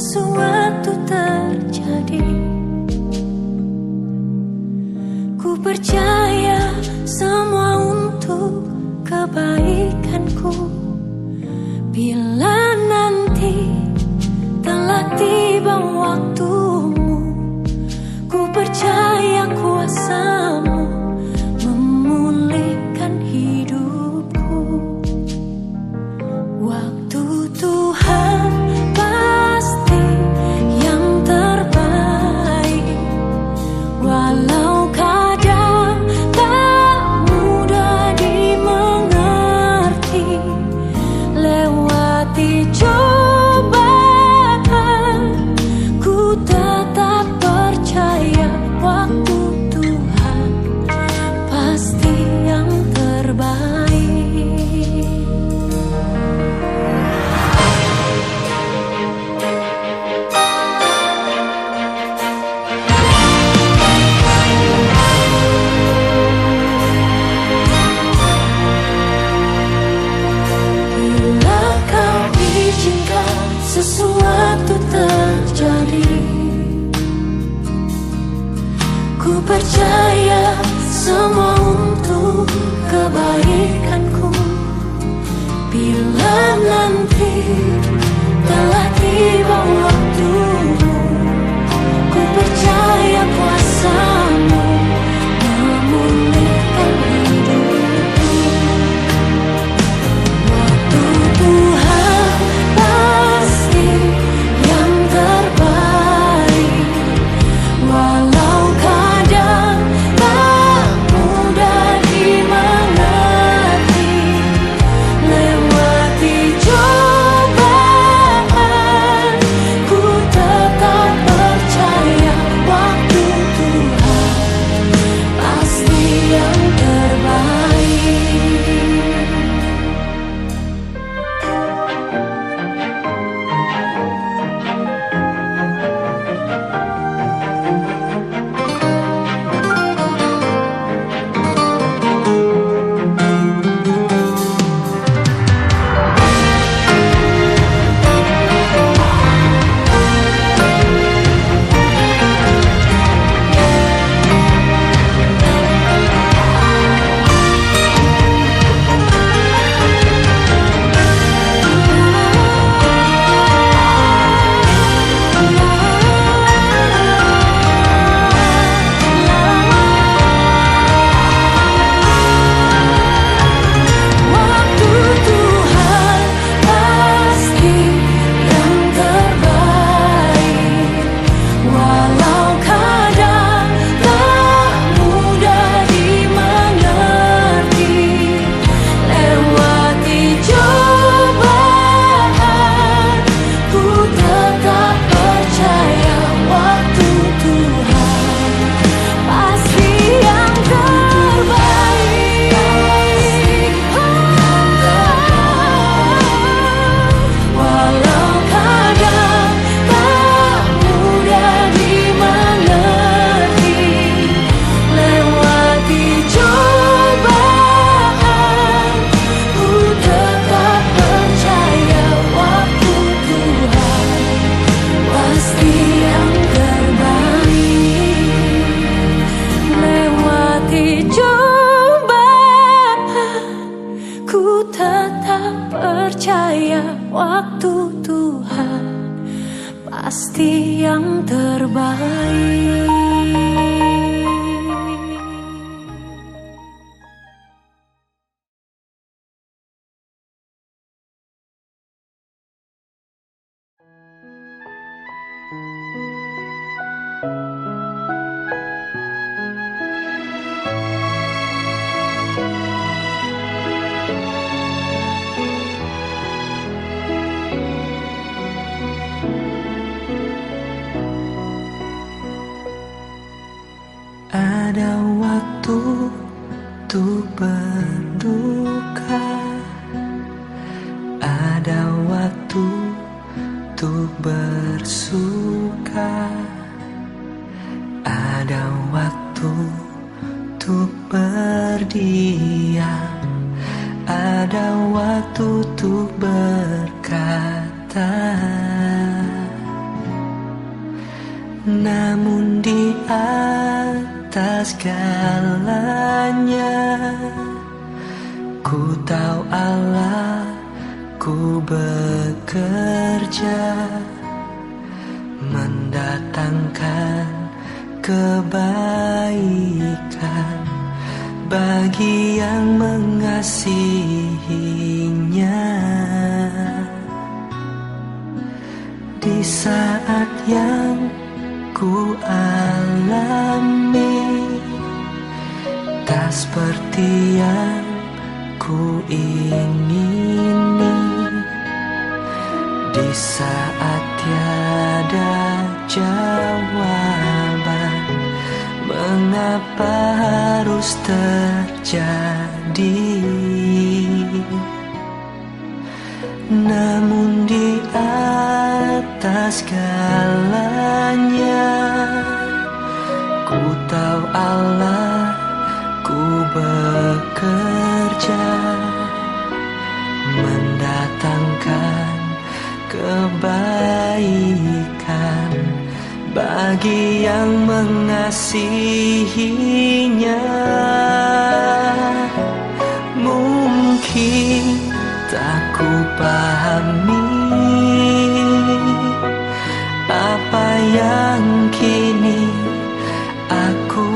sesuatu terjadi. Ku percaya semua untuk kebaikanku. Bila nanti telah tiba waktumu, ku percaya kuasamu memulihkan hidupku. Waktu Tuhan pasti yang terbaik, walau kadang tak mudah dimengerti. Lewati cobaan, ku tetap percaya waktu Tuhan pasti yang terbaik. Bila kau izinkan sesuatu terjadi, ku percaya semua untuk kebaikanku. Bila nanti telah tiba waktumu, ku percaya kuasamu memulihkan hidupku. Waktu Tuhan pasti yang terbaik, walau kadang tak mudah dimengerti. Lewati cobaan, ku tetap percaya waktu Tuhan pasti yang terbaik. Waktu Tuhan pasti yang terbaik, walau kadang tak mudah dimengerti. Lewati cobaan, ku tetap percaya waktu Tuhan pasti yang terbaik. Walau kadang tak mudah dimengerti. Lewati cobaan, ku tetap percaya waktu Tuhan pasti yang terbaik. Lewati cobaan, ku tetap percaya waktu Tuhan pasti yang terbaik. Ada waktu untuk berduka, ada waktu untuk bersuka, ada waktu untuk berdiam, ada waktu untuk berkata. Namun di atas segalanya, ku tahu Allah, ku bekerja mendatangkan kebaikan bagi yang mengasihinya. Di saat yang ku alami tak seperti yang ku ingini, di saat tiada jawaban, mengapa harus terjadi? Namun di atas segalanya, ku tahu Allah, ku bekerja mendatangkan kebaikan bagi yang mengasihinya. Mungkin tak ku pahami apa yang kini aku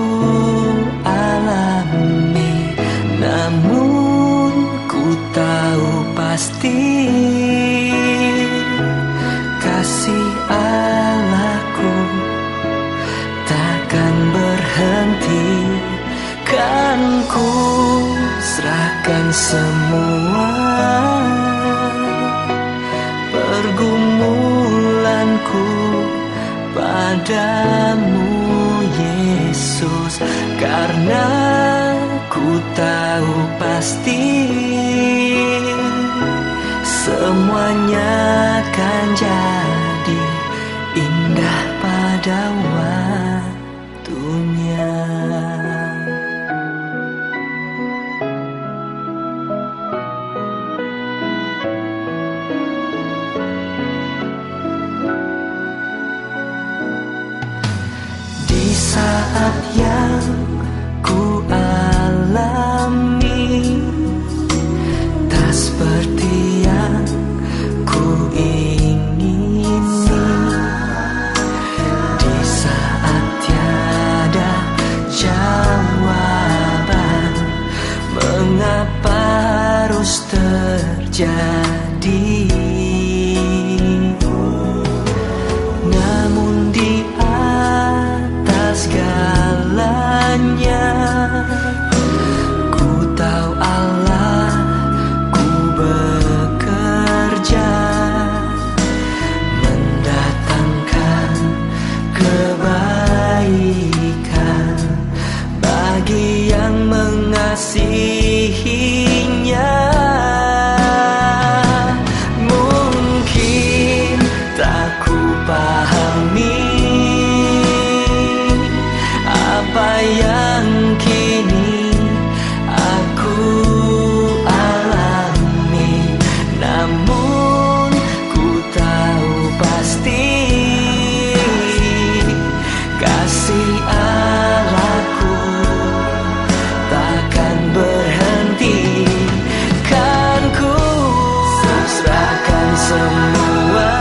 alami, namun ku tahu pasti kasih Allahku takkan berhenti. Kan ku serahkan semua pergumulanku padamu, Yesus, karena ku tahu pasti semuanya akan jadi indah pada waktunya. Di saat yang ku alami tak seperti yang ku ingini, di saat tiada jawaban, mengapa harus terjadi? Namun di atas segalanya, ku tahu Allah, ku bekerja mendatangkan kebaikan bagi yang mengasihinya. Mungkin tak ku pahami apa yang kini aku alami, namun ku tahu pasti kasih Allahku takkan berhenti. Kan ku serahkan semua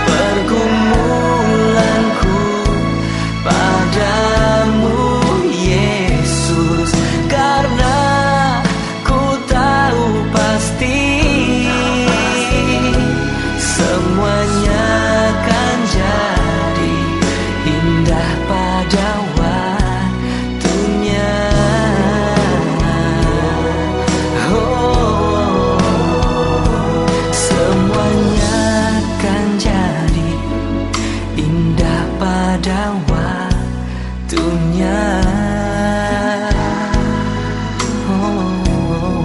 pergumulanku padamu, Yesus, karena ku tahu pasti semuanya akan jadi indah pada waktunya. Oh, semuanya akan jadi indah pada waktunya. Oh,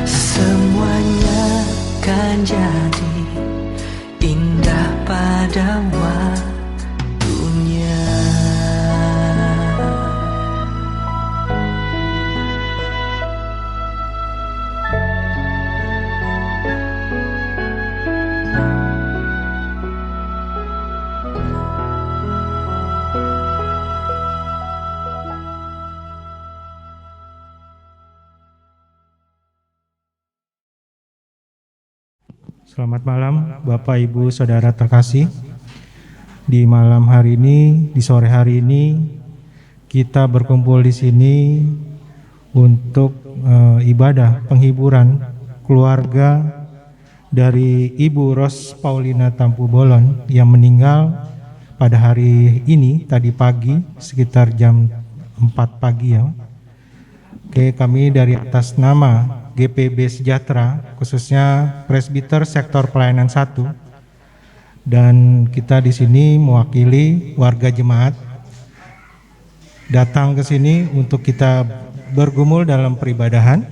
semuanya akan jadi indah pada waktunya. Selamat malam Bapak Ibu Saudara terkasih. Di malam hari ini, di sore hari ini kita berkumpul di sini untuk ibadah penghiburan keluarga dari Ibu Ros Paulina Tampu Bolon yang meninggal pada hari ini tadi pagi sekitar jam 4 pagi ya. Oke, kami dari atas nama GPB Sejahtera, khususnya Presbiter Sektor Pelayanan 1, dan kita di sini mewakili warga jemaat datang ke sini untuk kita bergumul dalam peribadahan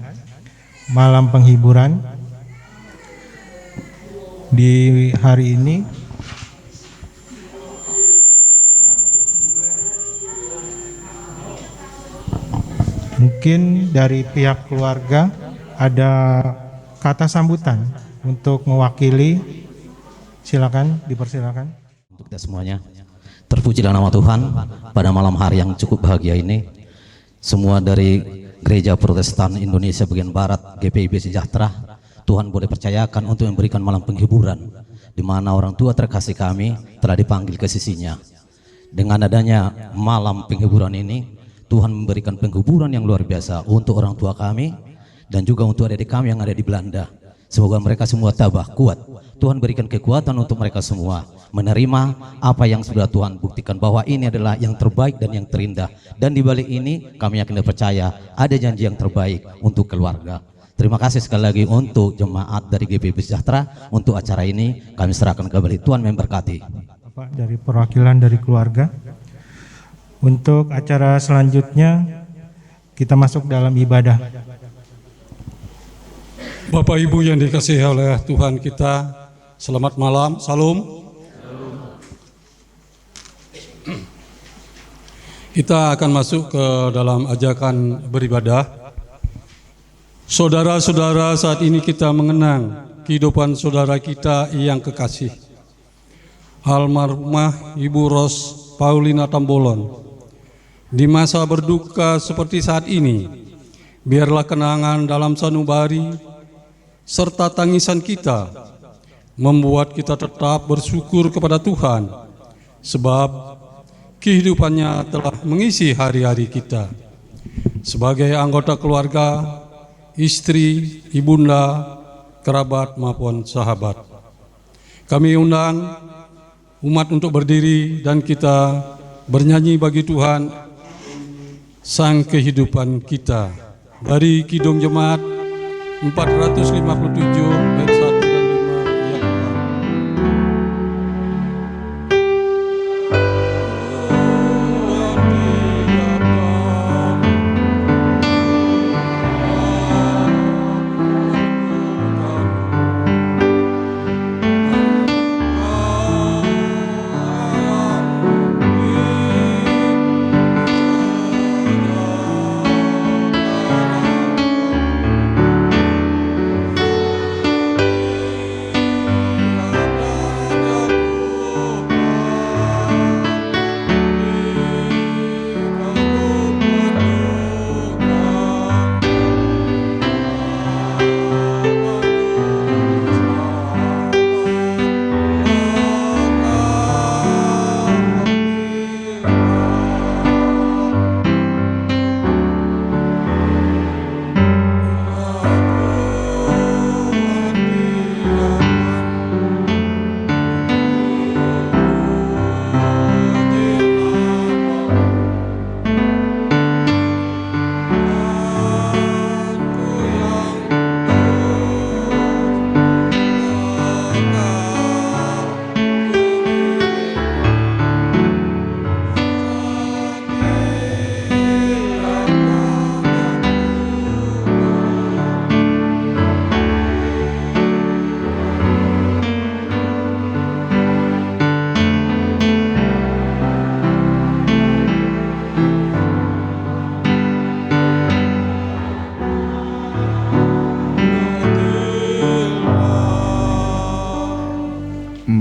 malam penghiburan di hari ini. Mungkin dari pihak keluarga ada kata sambutan untuk mewakili, silakan, dipersilakan. Untuk kita semuanya, terpujilah nama Tuhan pada malam hari yang cukup bahagia ini. Semua dari Gereja Protestan Indonesia bagian Barat, GPIB Sejahtera, Tuhan boleh percayakan untuk memberikan malam penghiburan, di mana orang tua terkasih kami telah dipanggil ke sisinya. Dengan adanya malam penghiburan ini, Tuhan memberikan penghiburan yang luar biasa untuk orang tua kami, dan juga untuk adik-adik kami yang ada di Belanda. Semoga mereka semua tabah kuat. Tuhan berikan kekuatan untuk mereka semua menerima apa yang sudah Tuhan buktikan bahwa ini adalah yang terbaik dan yang terindah. Dan di balik ini kami yakin dan percaya ada janji yang terbaik untuk keluarga. Terima kasih sekali lagi untuk jemaat dari GPB Sejahtera. Untuk acara ini kami serahkan kembali. Tuhan memberkati. Bapak dari perwakilan dari keluarga. Untuk acara selanjutnya kita masuk dalam ibadah. Bapak Ibu yang dikasihi oleh Tuhan kita, selamat malam, salam. Kita akan masuk ke dalam ajakan beribadah. Saudara-saudara, saat ini kita mengenang kehidupan saudara kita yang kekasih, almarhumah Ibu Ros Paulina Tambolon. Di masa berduka seperti saat ini, biarlah kenangan dalam sanubari serta tangisan kita membuat kita tetap bersyukur kepada Tuhan, sebab kehidupannya telah mengisi hari-hari kita. Sebagai anggota keluarga, istri, ibunda, kerabat maupun sahabat, kami undang umat untuk berdiri dan kita bernyanyi bagi Tuhan, Sang Kehidupan kita, dari Kidung Jemaat 457 bait 1 dan 5 yang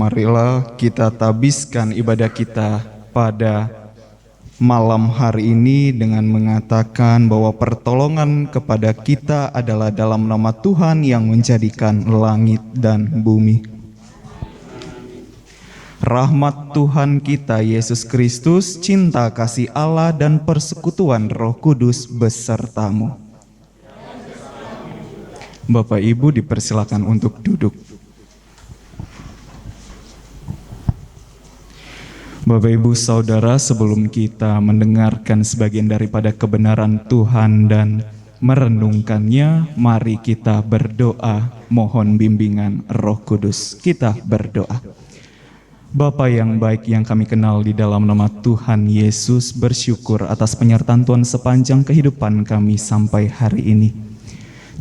Marilah kita tabiskan ibadah kita pada malam hari ini dengan mengatakan bahwa pertolongan kepada kita adalah dalam nama Tuhan yang menjadikan langit dan bumi. Rahmat Tuhan kita Yesus Kristus, cinta kasih Allah dan persekutuan Roh Kudus besertamu. Bapak Ibu dipersilakan untuk duduk. Bapak Ibu Saudara, sebelum kita mendengarkan sebagian daripada kebenaran Tuhan dan merenungkannya, mari kita berdoa mohon bimbingan Roh Kudus. Kita berdoa. Bapa yang baik yang kami kenal di dalam nama Tuhan Yesus, bersyukur atas penyertaan Tuhan sepanjang kehidupan kami sampai hari ini.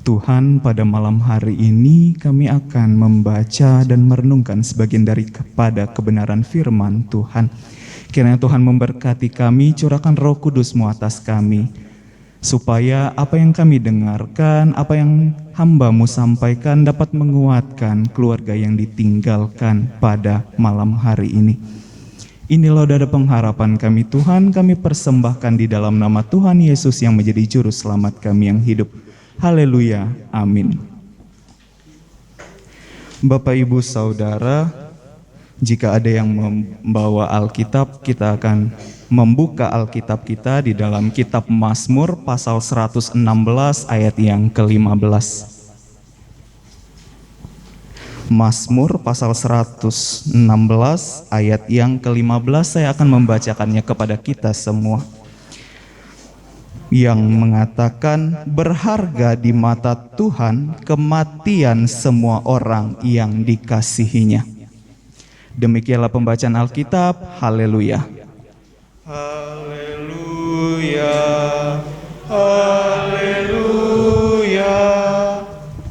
Tuhan, pada malam hari ini kami akan membaca dan merenungkan sebagian daripada kebenaran firman Tuhan. Kiranya Tuhan memberkati kami, curahkan Roh Kudus-Mu atas kami, supaya apa yang kami dengarkan, apa yang hamba-Mu sampaikan dapat menguatkan keluarga yang ditinggalkan pada malam hari ini. Inilah dada pengharapan kami Tuhan, kami persembahkan di dalam nama Tuhan Yesus yang menjadi juru selamat kami yang hidup. Haleluya, amin. Bapak Ibu Saudara, jika ada yang membawa Alkitab, kita akan membuka Alkitab kita di dalam kitab Mazmur pasal 116 ayat yang ke-15. Mazmur pasal 116 ayat yang ke-15, saya akan membacakannya kepada kita semua. Yang mengatakan, berharga di mata Tuhan kematian semua orang yang dikasihinya. Demikianlah pembacaan Alkitab. Haleluya. Haleluya. Haleluya.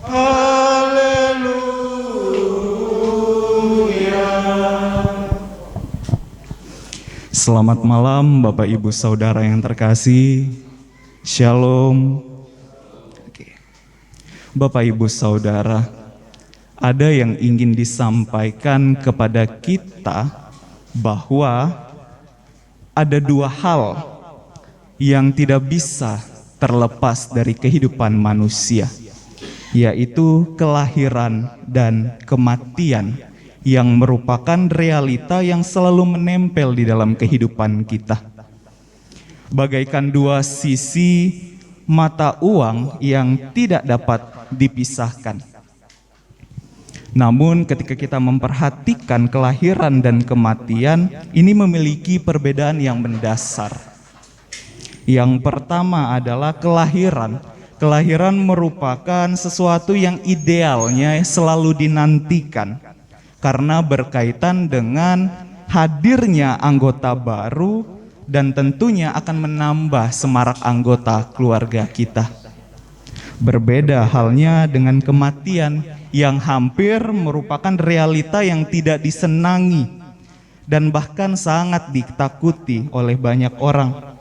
Haleluya. Selamat malam Bapak Ibu Saudara yang terkasih. Shalom. Bapak Ibu Saudara, ada yang ingin disampaikan kepada kita bahwa ada dua hal yang tidak bisa terlepas dari kehidupan manusia, yaitu kelahiran dan kematian yang merupakan realita yang selalu menempel di dalam kehidupan kita. Bagaikan dua sisi mata uang yang tidak dapat dipisahkan. Namun ketika kita memperhatikan kelahiran dan kematian, ini memiliki perbedaan yang mendasar. Yang pertama adalah kelahiran. Kelahiran merupakan sesuatu yang idealnya selalu dinantikan, karena berkaitan dengan hadirnya anggota baru dan tentunya akan menambah semarak anggota keluarga kita. Berbeda halnya dengan kematian yang hampir merupakan realita yang tidak disenangi dan bahkan sangat ditakuti oleh banyak orang.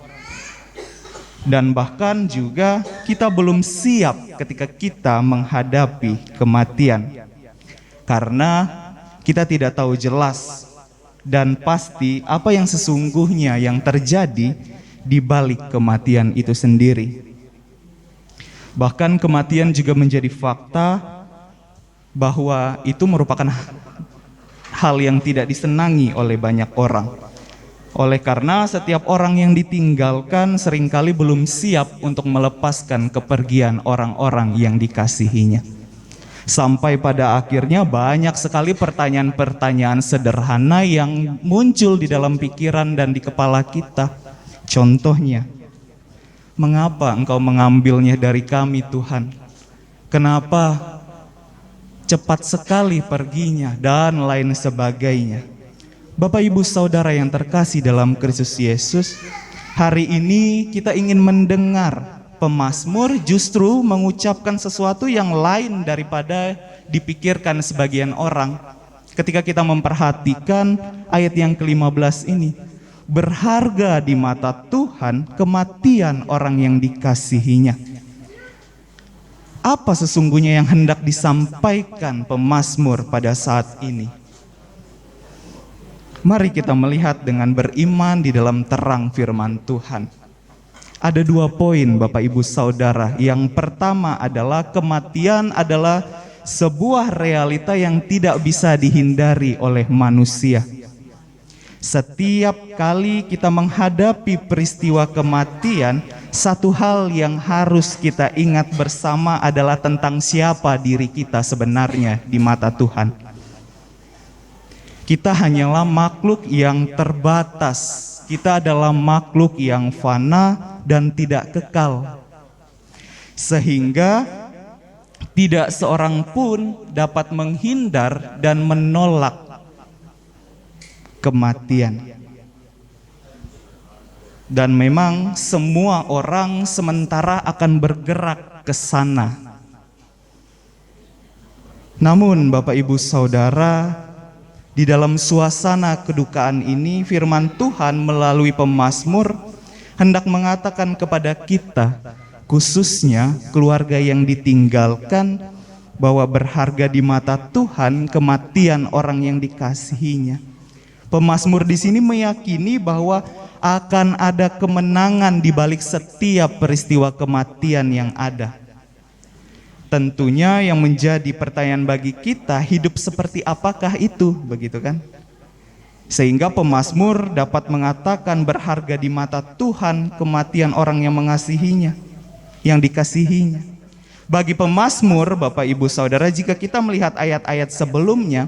Dan bahkan juga kita belum siap ketika kita menghadapi kematian, karena kita tidak tahu jelas dan pasti apa yang sesungguhnya yang terjadi di balik kematian itu sendiri. Bahkan kematian juga menjadi fakta bahwa itu merupakan hal yang tidak disenangi oleh banyak orang. Oleh karena setiap orang yang ditinggalkan seringkali belum siap untuk melepaskan kepergian orang-orang yang dikasihinya. Sampai pada akhirnya banyak sekali pertanyaan-pertanyaan sederhana yang muncul di dalam pikiran dan di kepala kita. Contohnya, mengapa Engkau mengambilnya dari kami Tuhan? Kenapa cepat sekali perginya? Dan lain sebagainya. Bapak Ibu Saudara yang terkasih dalam Kristus Yesus, hari ini kita ingin mendengar pemazmur justru mengucapkan sesuatu yang lain daripada dipikirkan sebagian orang. Ketika kita memperhatikan ayat yang ke-15 ini, berharga di mata Tuhan kematian orang yang dikasihinya. Apa sesungguhnya yang hendak disampaikan pemazmur pada saat ini? Mari kita melihat dengan beriman di dalam terang firman Tuhan. Ada 2 poin Bapak Ibu Saudara. Yang pertama adalah kematian adalah sebuah realita yang tidak bisa dihindari oleh manusia. Setiap kali kita menghadapi peristiwa kematian, satu hal yang harus kita ingat bersama adalah tentang siapa diri kita sebenarnya di mata Tuhan. Kita hanyalah makhluk yang terbatas. Kita adalah makhluk yang fana dan tidak kekal. Sehingga tidak seorang pun dapat menghindar dan menolak kematian. Dan memang semua orang sementara akan bergerak ke sana. Namun Bapak Ibu Saudara, di dalam suasana kedukaan ini, firman Tuhan melalui pemazmur hendak mengatakan kepada kita, khususnya keluarga yang ditinggalkan, bahwa berharga di mata Tuhan kematian orang yang dikasihinya. Pemazmur di sini meyakini bahwa akan ada kemenangan di balik setiap peristiwa kematian yang ada. Tentunya yang menjadi pertanyaan bagi kita, hidup seperti apakah itu, begitu kan? Sehingga pemazmur dapat mengatakan berharga di mata Tuhan kematian orang yang mengasihinya, yang dikasihinya. Bagi pemazmur, Bapak Ibu Saudara, jika kita melihat ayat-ayat sebelumnya,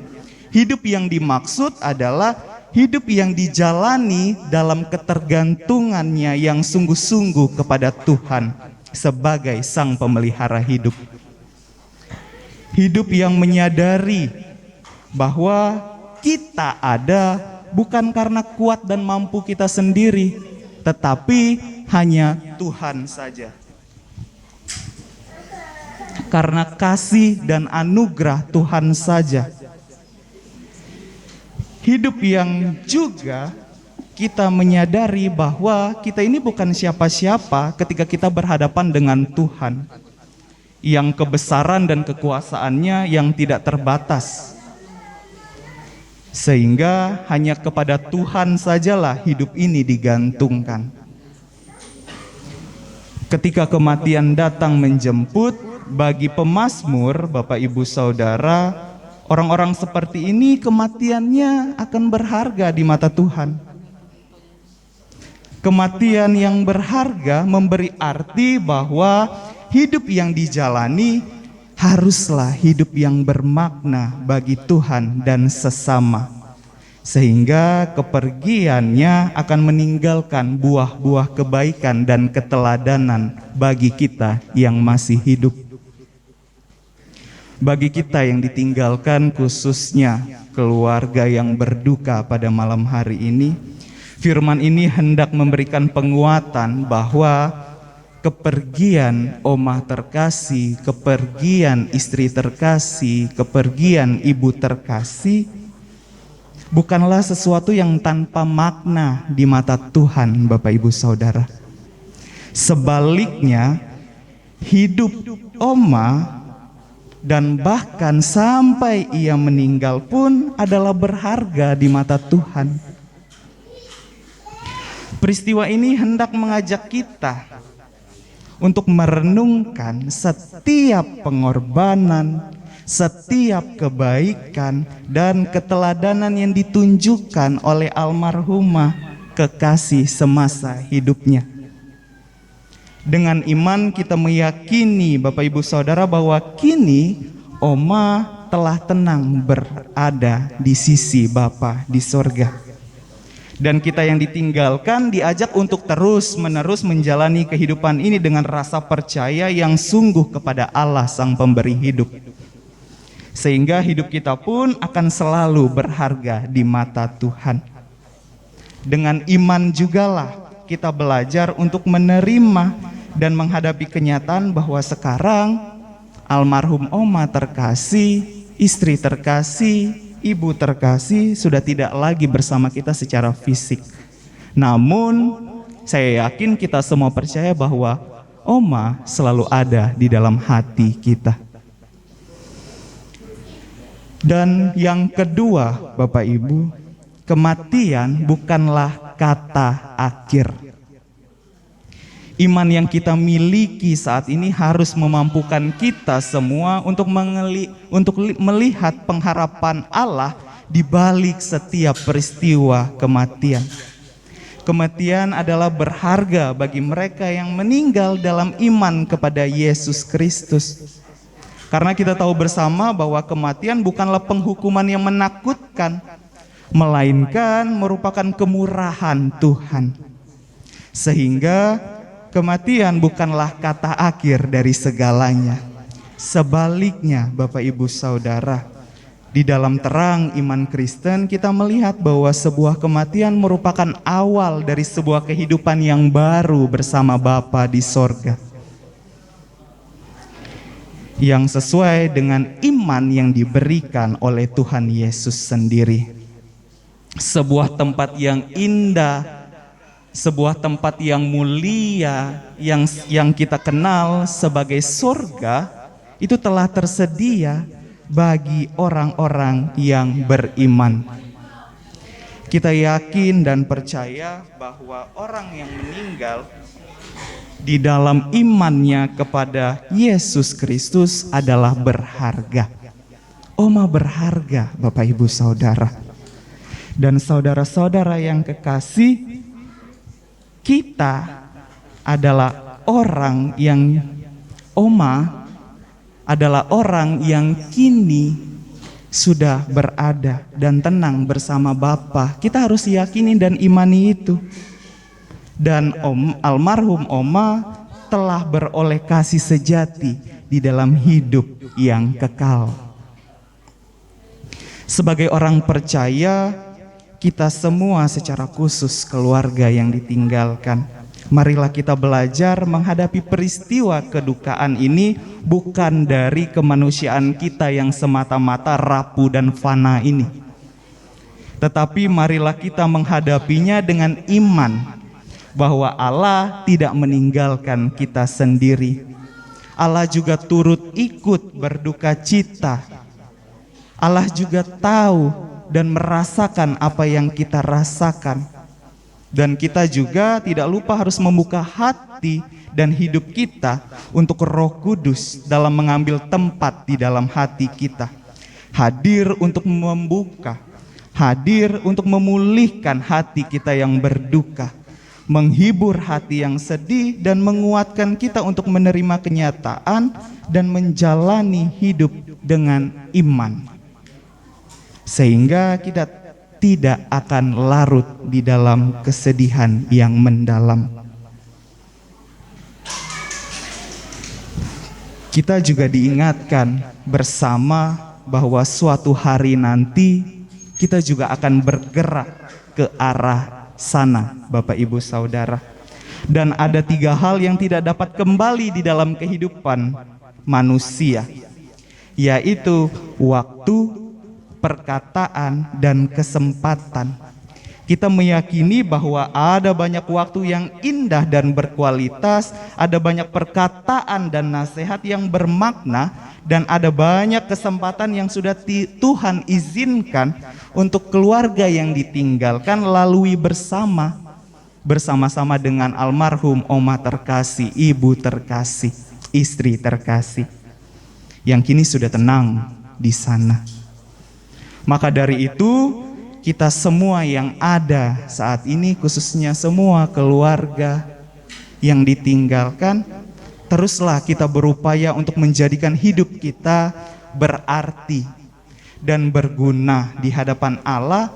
hidup yang dimaksud adalah hidup yang dijalani dalam ketergantungannya yang sungguh-sungguh kepada Tuhan sebagai Sang Pemelihara hidup. Hidup yang menyadari bahwa kita ada bukan karena kuat dan mampu kita sendiri, tetapi hanya Tuhan saja. Karena kasih dan anugerah Tuhan saja. Hidup yang juga kita menyadari bahwa kita ini bukan siapa-siapa ketika kita berhadapan dengan Tuhan, yang kebesaran dan kekuasaannya yang tidak terbatas. Sehingga hanya kepada Tuhan sajalah hidup ini digantungkan. Ketika kematian datang menjemput, bagi pemazmur, Bapak Ibu Saudara, orang-orang seperti ini kematiannya akan berharga di mata Tuhan. Kematian yang berharga memberi arti bahwa hidup yang dijalani haruslah hidup yang bermakna bagi Tuhan dan sesama. Sehingga kepergiannya akan meninggalkan buah-buah kebaikan dan keteladanan bagi kita yang masih hidup. Bagi kita yang ditinggalkan, khususnya keluarga yang berduka pada malam hari ini, firman ini hendak memberikan penguatan bahwa kepergian omah terkasih, kepergian istri terkasih, kepergian ibu terkasih bukanlah sesuatu yang tanpa makna di mata Tuhan, Bapak Ibu Saudara. Sebaliknya, hidup oma dan bahkan sampai ia meninggal pun adalah berharga di mata Tuhan. Peristiwa ini hendak mengajak kita untuk merenungkan setiap pengorbanan, setiap kebaikan dan keteladanan yang ditunjukkan oleh almarhumah kekasih semasa hidupnya. Dengan iman kita meyakini, Bapak Ibu Saudara, bahwa kini oma telah tenang berada di sisi Bapa di sorga. Dan kita yang ditinggalkan diajak untuk terus-menerus menjalani kehidupan ini dengan rasa percaya yang sungguh kepada Allah Sang Pemberi hidup. Sehingga hidup kita pun akan selalu berharga di mata Tuhan. Dengan iman jugalah kita belajar untuk menerima dan menghadapi kenyataan bahwa sekarang almarhum oma terkasih, istri terkasih, ibu terkasih sudah tidak lagi bersama kita secara fisik. Namun saya yakin kita semua percaya bahwa oma selalu ada di dalam hati kita. Dan yang kedua, Bapak Ibu, kematian bukanlah kata akhir. Iman yang kita miliki saat ini harus memampukan kita semua untuk melihat pengharapan Allah di balik setiap peristiwa kematian. Kematian adalah berharga bagi mereka yang meninggal dalam iman kepada Yesus Kristus. Karena kita tahu bersama bahwa kematian bukanlah penghukuman yang menakutkan, melainkan merupakan kemurahan Tuhan. Sehingga kematian bukanlah kata akhir dari segalanya. Sebaliknya, Bapak Ibu Saudara, di dalam terang iman Kristen kita melihat bahwa sebuah kematian merupakan awal dari sebuah kehidupan yang baru bersama Bapa di sorga, yang sesuai dengan iman yang diberikan oleh Tuhan Yesus sendiri. Sebuah tempat yang indah, sebuah tempat yang mulia, yang kita kenal sebagai surga, itu telah tersedia bagi orang-orang yang beriman. Kita yakin dan percaya bahwa orang yang meninggal di dalam imannya kepada Yesus Kristus adalah berharga. Oma berharga, Bapak Ibu Saudara. Dan saudara-saudara yang kekasih, kita adalah orang yang adalah orang yang kini sudah berada dan tenang bersama Bapa. Kita harus yakini dan imani itu. Dan almarhum Oma telah beroleh kasih sejati di dalam hidup yang kekal. Sebagai orang percaya, kita semua secara khusus keluarga yang ditinggalkan, marilah kita belajar menghadapi peristiwa kedukaan ini bukan dari kemanusiaan kita yang semata-mata rapuh dan fana ini. Tetapi marilah kita menghadapinya dengan iman bahwa Allah tidak meninggalkan kita sendiri. Allah juga turut ikut berduka cita. Allah juga tahu dan merasakan apa yang kita rasakan. Dan kita juga tidak lupa harus membuka hati dan hidup kita untuk Roh Kudus dalam mengambil tempat di dalam hati kita. Hadir untuk membuka, hadir untuk memulihkan hati kita yang berduka, menghibur hati yang sedih dan menguatkan kita untuk menerima kenyataan dan menjalani hidup dengan iman. Sehingga kita tidak akan larut di dalam kesedihan yang mendalam. Kita juga diingatkan bersama bahwa suatu hari nanti kita juga akan bergerak ke arah sana, Bapak Ibu Saudara. Dan ada 3 hal yang tidak dapat kembali di dalam kehidupan manusia, yaitu waktu, perkataan, dan kesempatan. Kita meyakini bahwa ada banyak waktu yang indah dan berkualitas, ada banyak perkataan dan nasihat yang bermakna, dan ada banyak kesempatan yang sudah Tuhan izinkan untuk keluarga yang ditinggalkan lalui bersama-sama dengan almarhum Oma terkasih, ibu terkasih, istri terkasih, yang kini sudah tenang di sana. Maka dari itu, kita semua yang ada saat ini, khususnya semua keluarga yang ditinggalkan, teruslah kita berupaya untuk menjadikan hidup kita berarti dan berguna di hadapan Allah,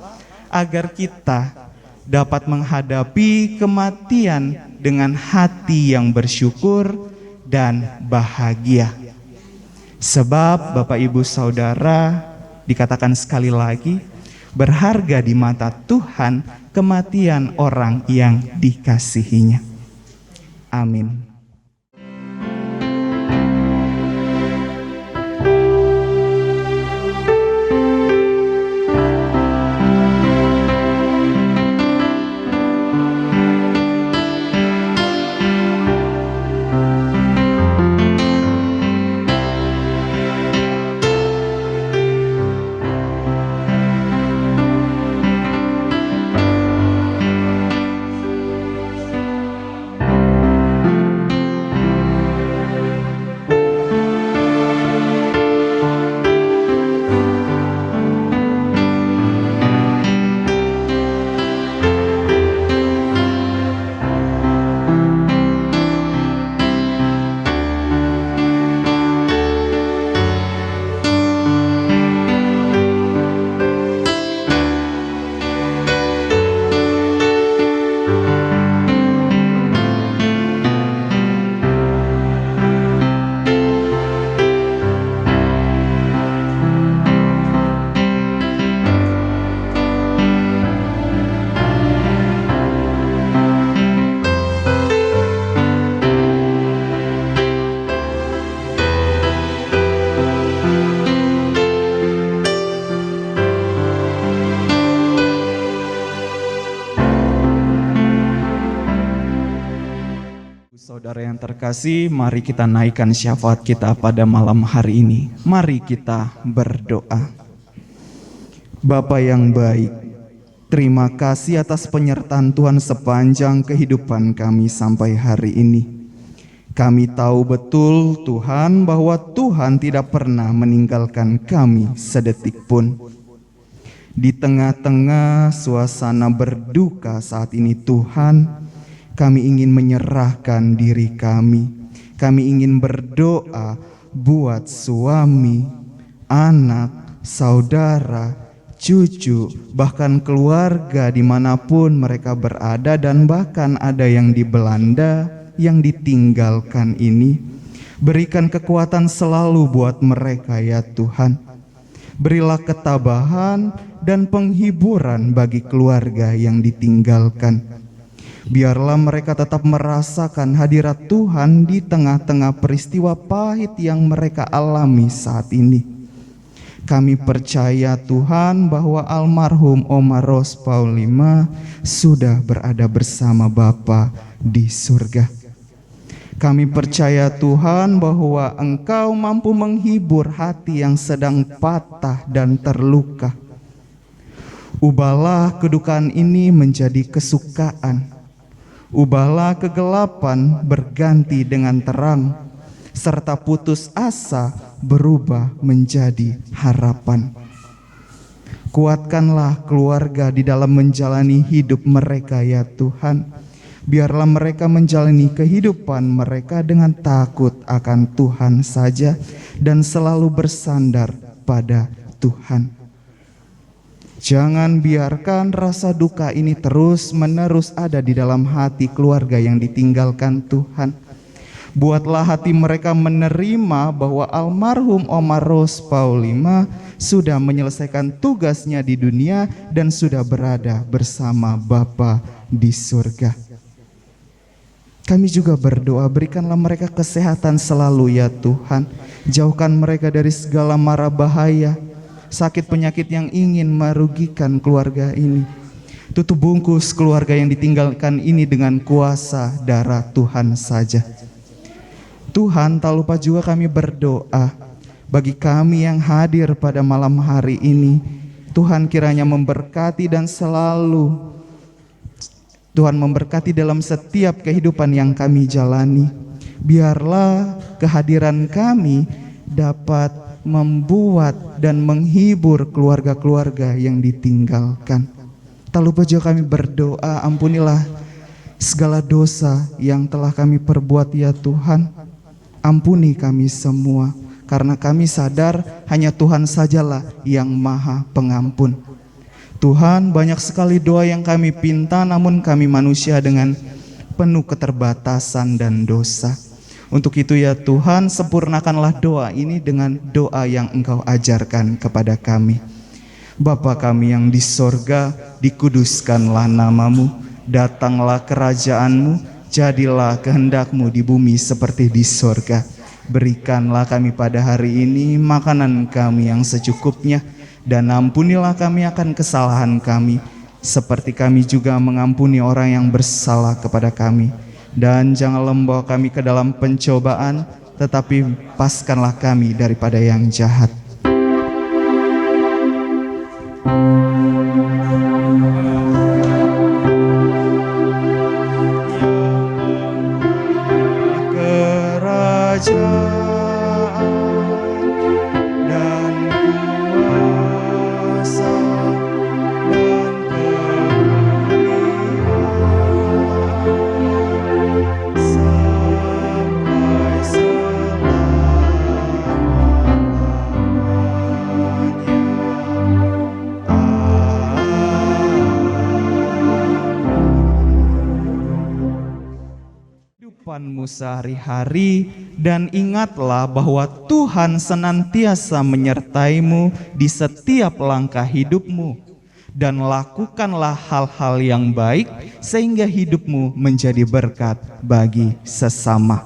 agar kita dapat menghadapi kematian dengan hati yang bersyukur dan bahagia. Sebab Bapak Ibu Saudara, dikatakan sekali lagi, berharga di mata Tuhan kematian orang yang dikasihinya. Amin. kasih, mari kita naikkan syafaat kita pada malam hari ini. Mari kita berdoa. Bapa yang baik, terima kasih atas penyertaan Tuhan sepanjang kehidupan kami sampai hari ini. Kami tahu betul Tuhan bahwa Tuhan tidak pernah meninggalkan kami sedetik pun. Di tengah-tengah suasana berduka saat ini Tuhan, kami ingin menyerahkan diri kami. Kami ingin berdoa buat suami, anak, saudara, cucu, bahkan keluarga dimanapun mereka berada, dan bahkan ada yang di Belanda yang ditinggalkan ini. Berikan kekuatan selalu buat mereka ya Tuhan. Berilah ketabahan dan penghiburan bagi keluarga yang ditinggalkan. Biarlah mereka tetap merasakan hadirat Tuhan di tengah-tengah peristiwa pahit yang mereka alami saat ini. Kami percaya Tuhan bahwa almarhum Oma Ros Paulima sudah berada bersama Bapa di surga. Kami percaya Tuhan bahwa Engkau mampu menghibur hati yang sedang patah dan terluka. Ubahlah kedukaan ini menjadi kesukaan. Ubahlah kegelapan berganti dengan terang, serta putus asa berubah menjadi harapan. Kuatkanlah keluarga di dalam menjalani hidup mereka ya Tuhan. Biarlah mereka menjalani kehidupan mereka dengan takut akan Tuhan saja dan selalu bersandar pada Tuhan. Jangan biarkan rasa duka ini terus-menerus ada di dalam hati keluarga yang ditinggalkan Tuhan. Buatlah hati mereka menerima bahwa almarhum Oma Ros Paulima sudah menyelesaikan tugasnya di dunia dan sudah berada bersama Bapa di surga. Kami juga berdoa, berikanlah mereka kesehatan selalu ya Tuhan. Jauhkan mereka dari segala mara bahaya, sakit penyakit yang ingin merugikan keluarga ini. Tutup bungkus keluarga yang ditinggalkan ini dengan kuasa darah Tuhan saja. Tuhan, tak lupa juga kami berdoa bagi kami yang hadir pada malam hari ini. Tuhan kiranya memberkati dan selalu Tuhan memberkati dalam setiap kehidupan yang kami jalani. Biarlah kehadiran kami dapat membuat dan menghibur keluarga-keluarga yang ditinggalkan. Tak lupa juga kami berdoa, ampunilah segala dosa yang telah kami perbuat ya Tuhan. Ampuni kami semua, karena kami sadar hanya Tuhan sajalah yang Maha Pengampun. Tuhan, banyak sekali doa yang kami pinta, namun kami manusia dengan penuh keterbatasan dan dosa. Untuk itu ya Tuhan, sempurnakanlah doa ini dengan doa yang Engkau ajarkan kepada kami. Bapa kami yang di sorga, dikuduskanlah namamu, datanglah kerajaan-Mu, jadilah kehendak-Mu di bumi seperti di sorga. Berikanlah kami pada hari ini makanan kami yang secukupnya, dan ampunilah kami akan kesalahan kami, seperti kami juga mengampuni orang yang bersalah kepada kami. Dan janganlah membawa kami ke dalam pencobaan, tetapi lepaskanlah kami daripada yang jahat. Sehari-hari, dan ingatlah bahwa Tuhan senantiasa menyertaimu di setiap langkah hidupmu, dan lakukanlah hal-hal yang baik sehingga hidupmu menjadi berkat bagi sesama.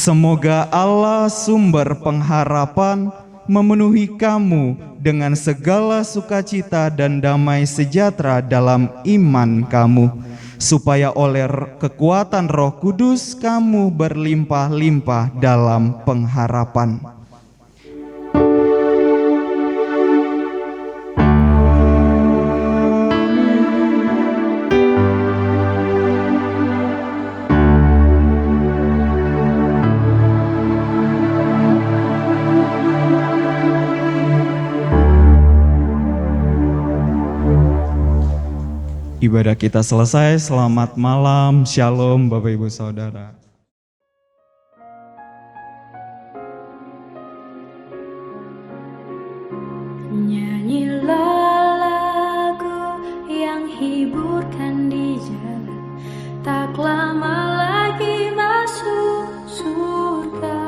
Semoga Allah sumber pengharapan memenuhi kamu dengan segala sukacita dan damai sejahtera dalam iman kamu, supaya oleh kekuatan Roh Kudus kamu berlimpah-limpah dalam pengharapan. Ibadah kita selesai. Selamat malam, shalom Bapak Ibu Saudara. Nyanyilah lagu yang hiburkan di jalan, tak lama lagi masuk surga.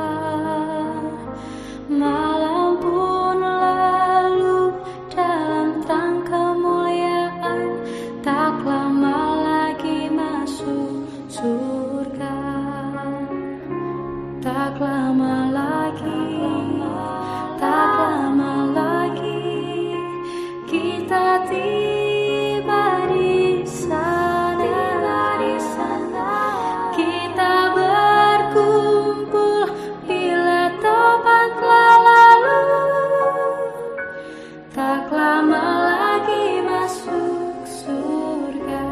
Malam pun lalu dalam terang kemuliaan, tak lama lagi masuk surga. Tak lama lagi, tak lama lagi kita tiba di sana. Kita berkumpul bila tobat telah lalu. Tak lama lagi masuk surga.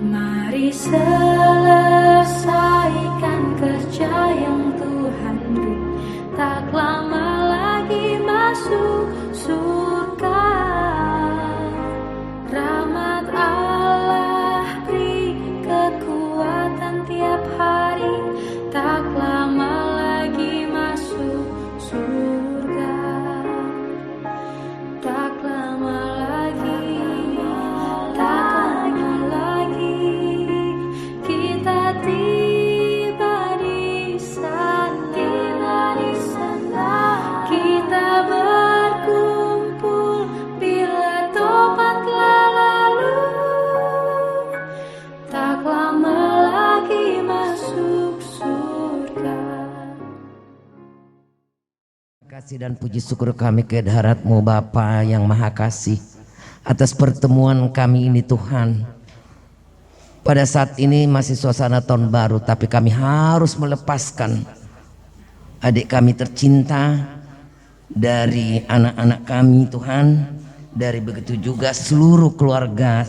Mari selesaikan kerja yang Tuhan beri. Tak lama lagi masuk surga. Rahmat Allah beri kekuatan tiap hari. Tak lama lagi masuk surga. Tak lama lagi, tak lama lagi kita tiba di sana. Kita berkumpul bila tobat telah lalu. Tak lama lagi masuk surga. Kasih dan puji syukur kami kehadirat-Mu Bapa yang Maha Kasih atas pertemuan kami ini Tuhan. Pada saat ini masih suasana tahun baru, tapi kami harus melepaskan adik kami tercinta dari anak-anak kami Tuhan, dari begitu juga seluruh keluarga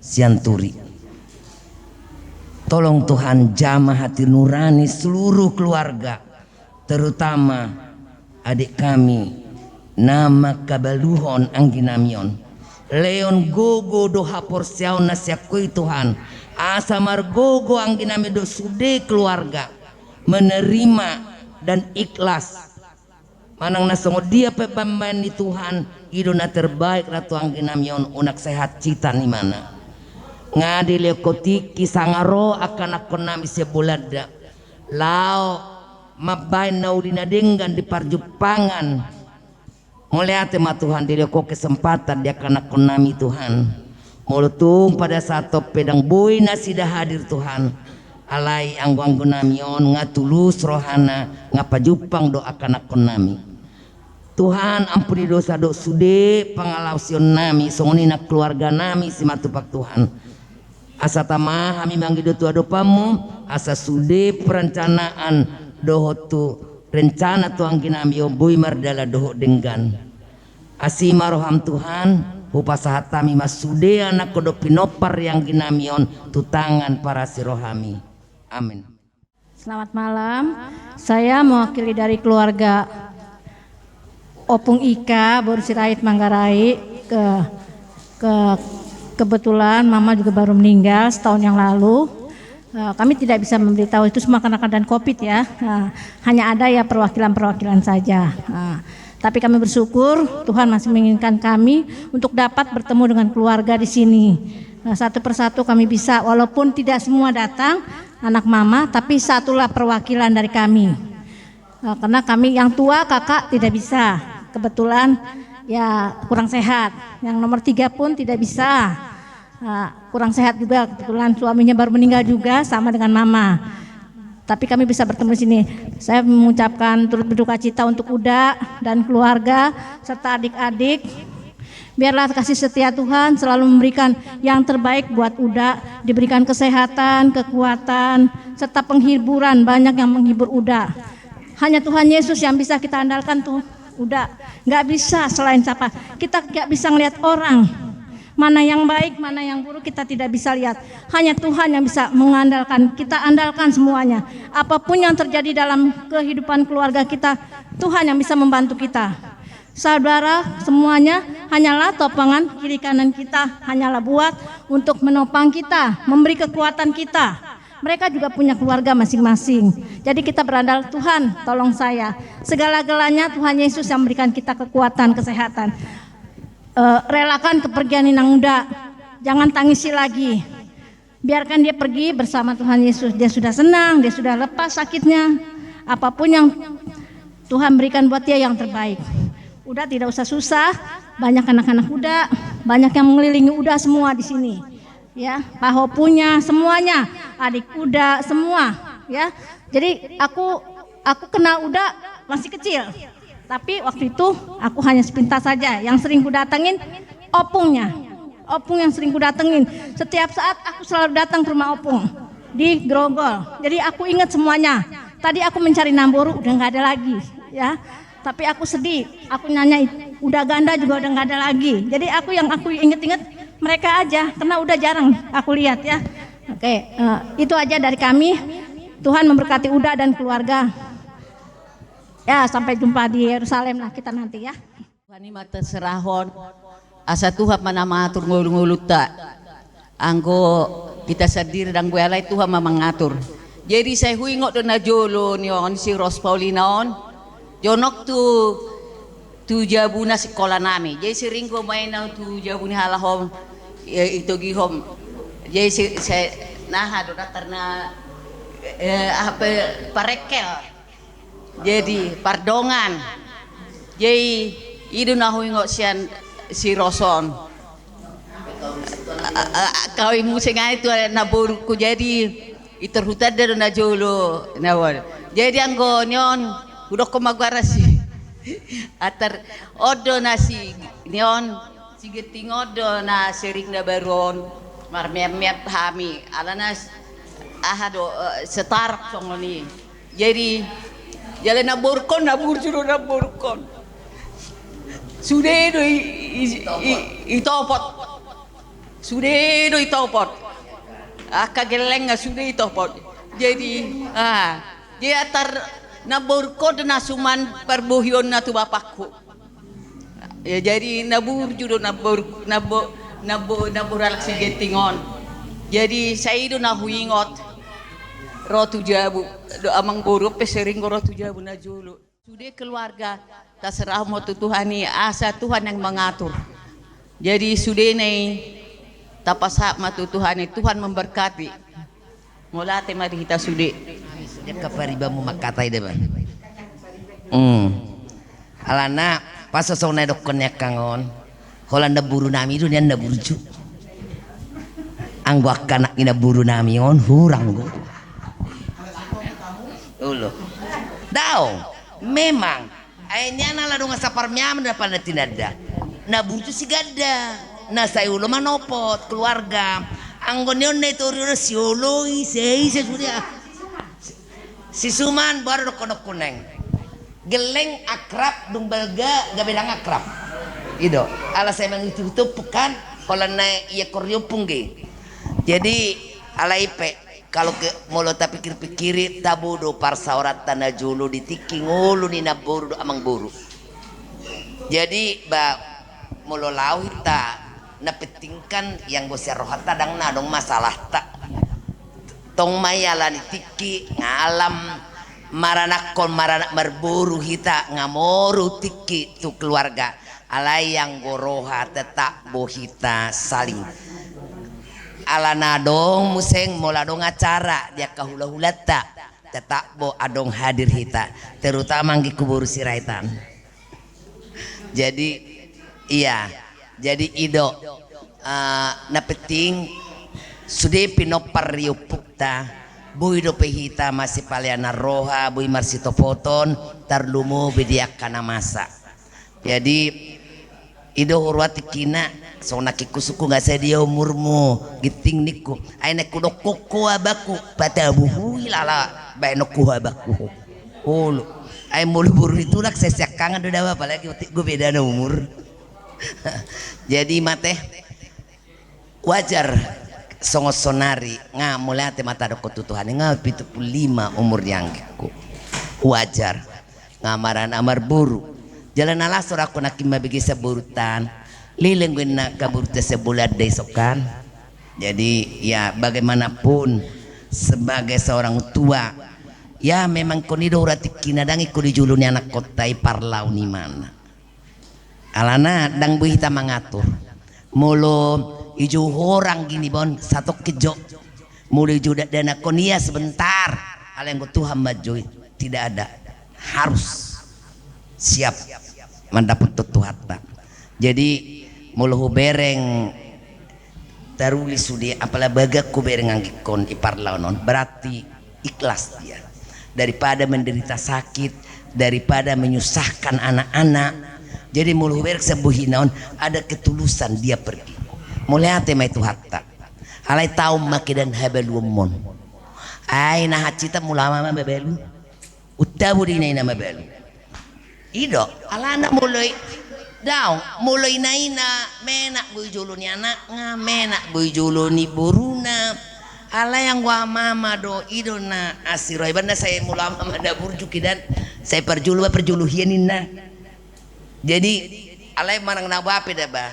Sianturi. Tolong Tuhan jamah hati nurani seluruh keluarga, terutama adik kami nama Kabaluhon Angginamion Leon Gogo doha porsiau nasiakui Tuhan asa margogo Angginami do sude keluarga menerima dan ikhlas manang nasongo dia pebamban di Tuhan idona terbaik Ratu Angginamion unak sehat cita ni mana ngadi leokotiki sangaro akan aku nami sebulada lao mabain naudina dengan di parjupangan mulai tema Tuhan dia kok kesempatan dia karena konami Tuhan mulutung pada saat pedang boy nasidah hadir Tuhan alai anggo namion ngatulus rohana ngapajupang doa kana konami Tuhan ampuni dosa sude pangalausion nami songonina keluarga nami si matupak Tuhan asa tamah kami manggido tua dopamu asa sude perencanaan dohotu rencana tuang ginami boy mardala doho denggan asima roham Tuhan upasahatami masude anak kodo pinopar yang ginamion tutangan para sirohami amin. Selamat malam, saya mewakili dari keluarga Opung Ika Boru Sirait Manggarai kebetulan mama juga baru meninggal setahun yang lalu. Kami tidak bisa memberitahu itu semua karena keadaan COVID ya. Hanya ada ya perwakilan-perwakilan saja. Tapi kami bersyukur Tuhan masih menginginkan kami untuk dapat bertemu dengan keluarga di sini. Satu persatu kami bisa, walaupun tidak semua datang anak mama, tapi satulah perwakilan dari kami. Karena kami yang tua kakak tidak bisa, kebetulan ya kurang sehat. Yang nomor 3 pun tidak bisa. Kurang sehat juga, kebetulan suaminya baru meninggal juga sama dengan mama. tapi kami bisa bertemu di sini. Saya mengucapkan turut berduka cita untuk Uda dan keluarga serta adik-adik. Biarlah kasih setia Tuhan selalu memberikan yang terbaik buat Uda, diberikan kesehatan, kekuatan, serta penghiburan, banyak yang menghibur Uda. Hanya Tuhan Yesus yang bisa kita andalkan tuh, Uda. Nggak bisa selain siapa. Kita nggak bisa ngelihat orang. Mana yang baik, mana yang buruk kita tidak bisa lihat. Hanya Tuhan yang bisa mengandalkan. Kita andalkan semuanya. Apapun yang terjadi dalam kehidupan keluarga kita, Tuhan yang bisa membantu kita. Saudara semuanya hanyalah topangan kiri kanan kita, hanyalah buat untuk menopang kita, memberi kekuatan kita. Mereka juga punya keluarga masing-masing. Jadi kita berandal, Tuhan tolong saya. Segala-galanya Tuhan Yesus yang memberikan kita kekuatan, kesehatan. Relakan kepergian Inang Uda, jangan tangisi lagi, biarkan dia pergi bersama Tuhan Yesus. Dia sudah senang, dia sudah lepas sakitnya. Apapun yang Tuhan berikan buat dia yang terbaik. Udah tidak usah susah, banyak anak-anak Uda, banyak yang mengelilingi Uda semua di sini. Ya, Pak Ho punya semuanya, adik Uda semua. Ya, jadi aku kenal Uda masih kecil. Tapi waktu itu aku hanya sepintas saja. Yang sering ku datengin opungnya. Opung yang sering ku datengin. Setiap saat aku selalu datang ke rumah opung di Grogol. Jadi aku ingat semuanya. Tadi aku mencari Namboru udah nggak ada lagi, ya. Tapi aku sedih. Aku nanya udah ganda juga udah nggak ada lagi. Jadi aku inget-inget mereka aja, karena udah jarang aku lihat ya. Oke, itu aja dari kami. Tuhan memberkati Uda dan keluarga. Ya, sampai jumpa di Yerusalem lah kita nanti ya. Tuhan mata serahon asa Tuhan mana mengatur ngulu-ngulu tak anggo kita sendiri dan gue alai Tuhan mengatur. Jadi saya huingok do na jolo ni on si Ros Paulinaon jonok tu jabuna sekolah nami. Jadi sering ko main tu jabuna halahom itu gihom. Jadi saya nah do karena apa parekel. Jadi pardongan. Jadi itu nahui ngok si Roson. Kau musing itu naburku jadi itu hutan dari najolo nawal. Jadi anggo nyon udah komagara si atar odo nasi nyon si geting odo na sering na baron marmem hami alanas ahado setar songoni. Jadi jalan naburkon sudah itopot sudah itopot kageleng sudah itopot jadi dia atar naburkon na suman perbuhion na tu bapakku ya jadi nabur judo nabur alak segetingon jadi saya itu nahuingot rotu jabu do amang buru pesering rotu jabu na julu sudah keluarga terserah mau Tuhani asa Tuhan yang mengatur jadi sudah nih tapasak matu Tuhani Tuhan memberkati mulai mari kita sudah kaparibamu makatai deh bang alana pas sesona dokkonnya kangon Holanda buru nami itu dia nda burju anggwa kanak ina buru nami on hurang go ulo daw memang ayahnya nala dong sapar miam pada tinada na burju si gada na saya ulo manopot keluarga anggonyon na itu si ulo si sudah si suman baru dokon kuneng geleng akrab dung belga gabedang akrab itu ala saya mengitu pekan kalau naik iya koryo pungge jadi ala ipe kalau ke molo tapi pikir-pikiri tabudo parsaurat tanah julu ditiki ngulu ni naburu amang buru jadi ba molo lau hita napetingkan yang bosya rohata dang nadong masalah tak tong mayala ditiki ngalam maranakon maranak merburu hita ngamoru tiki tu keluarga alai yang goroha tetap bohita saling alana dong museng mola dong acara dia kahula-hula tak tetap bo adong hadir hita terutama di kubur siraitan jadi iya jadi ido napeting sudah pinopar riupukta bui do pehita masih paliana roha bui marsito poton tarlumu bediak kana masa. Jadi ido horwati kina sona kikusuku nggak saya dia umurmu giting niku aina kudo koko abaku patabu lala baino ku abaku hulu ai mulu buru itu nak saya kangen do dawa apalagi gue beda na umur. Jadi mate wajar songo sonari nga mulai ate mata do ketutuhan nga 75 umur yang ku wajar ngamaran amar buru jalan ala soraku nakima bagi seburutan lileng gue nak kaburute sebulan desokan. Jadi ya bagaimanapun sebagai seorang tua ya memang konido urati kinadangi kudi juluni anak kota parlau ni mana alana dang buhita mengatur mulu ijo orang gini bon satu kejo mulai juga dana konia sebentar ala yang Tuhan majui tidak ada harus siap mendapat tutuhat pak. Jadi mulu bereng taruli sudi apalah bagaku bereng anggikon ipar launon berarti ikhlas dia daripada menderita sakit daripada menyusahkan anak-anak. Jadi mulu bereng sebuhinaon ada ketulusan dia pergi mulai hati mai tu hatta alai tahu makidan habalu mon ai nah cita mulama mabelu utabu di naina mabelu ido alana mulai daw mulai naina menak bui juluni anak nga menak bui juluni buruna ala yang gua mama do ido na asiroi banda saya mulama mada burjuki dan saya perjuluhianinna. Jadi ala yang manang nabape dah bah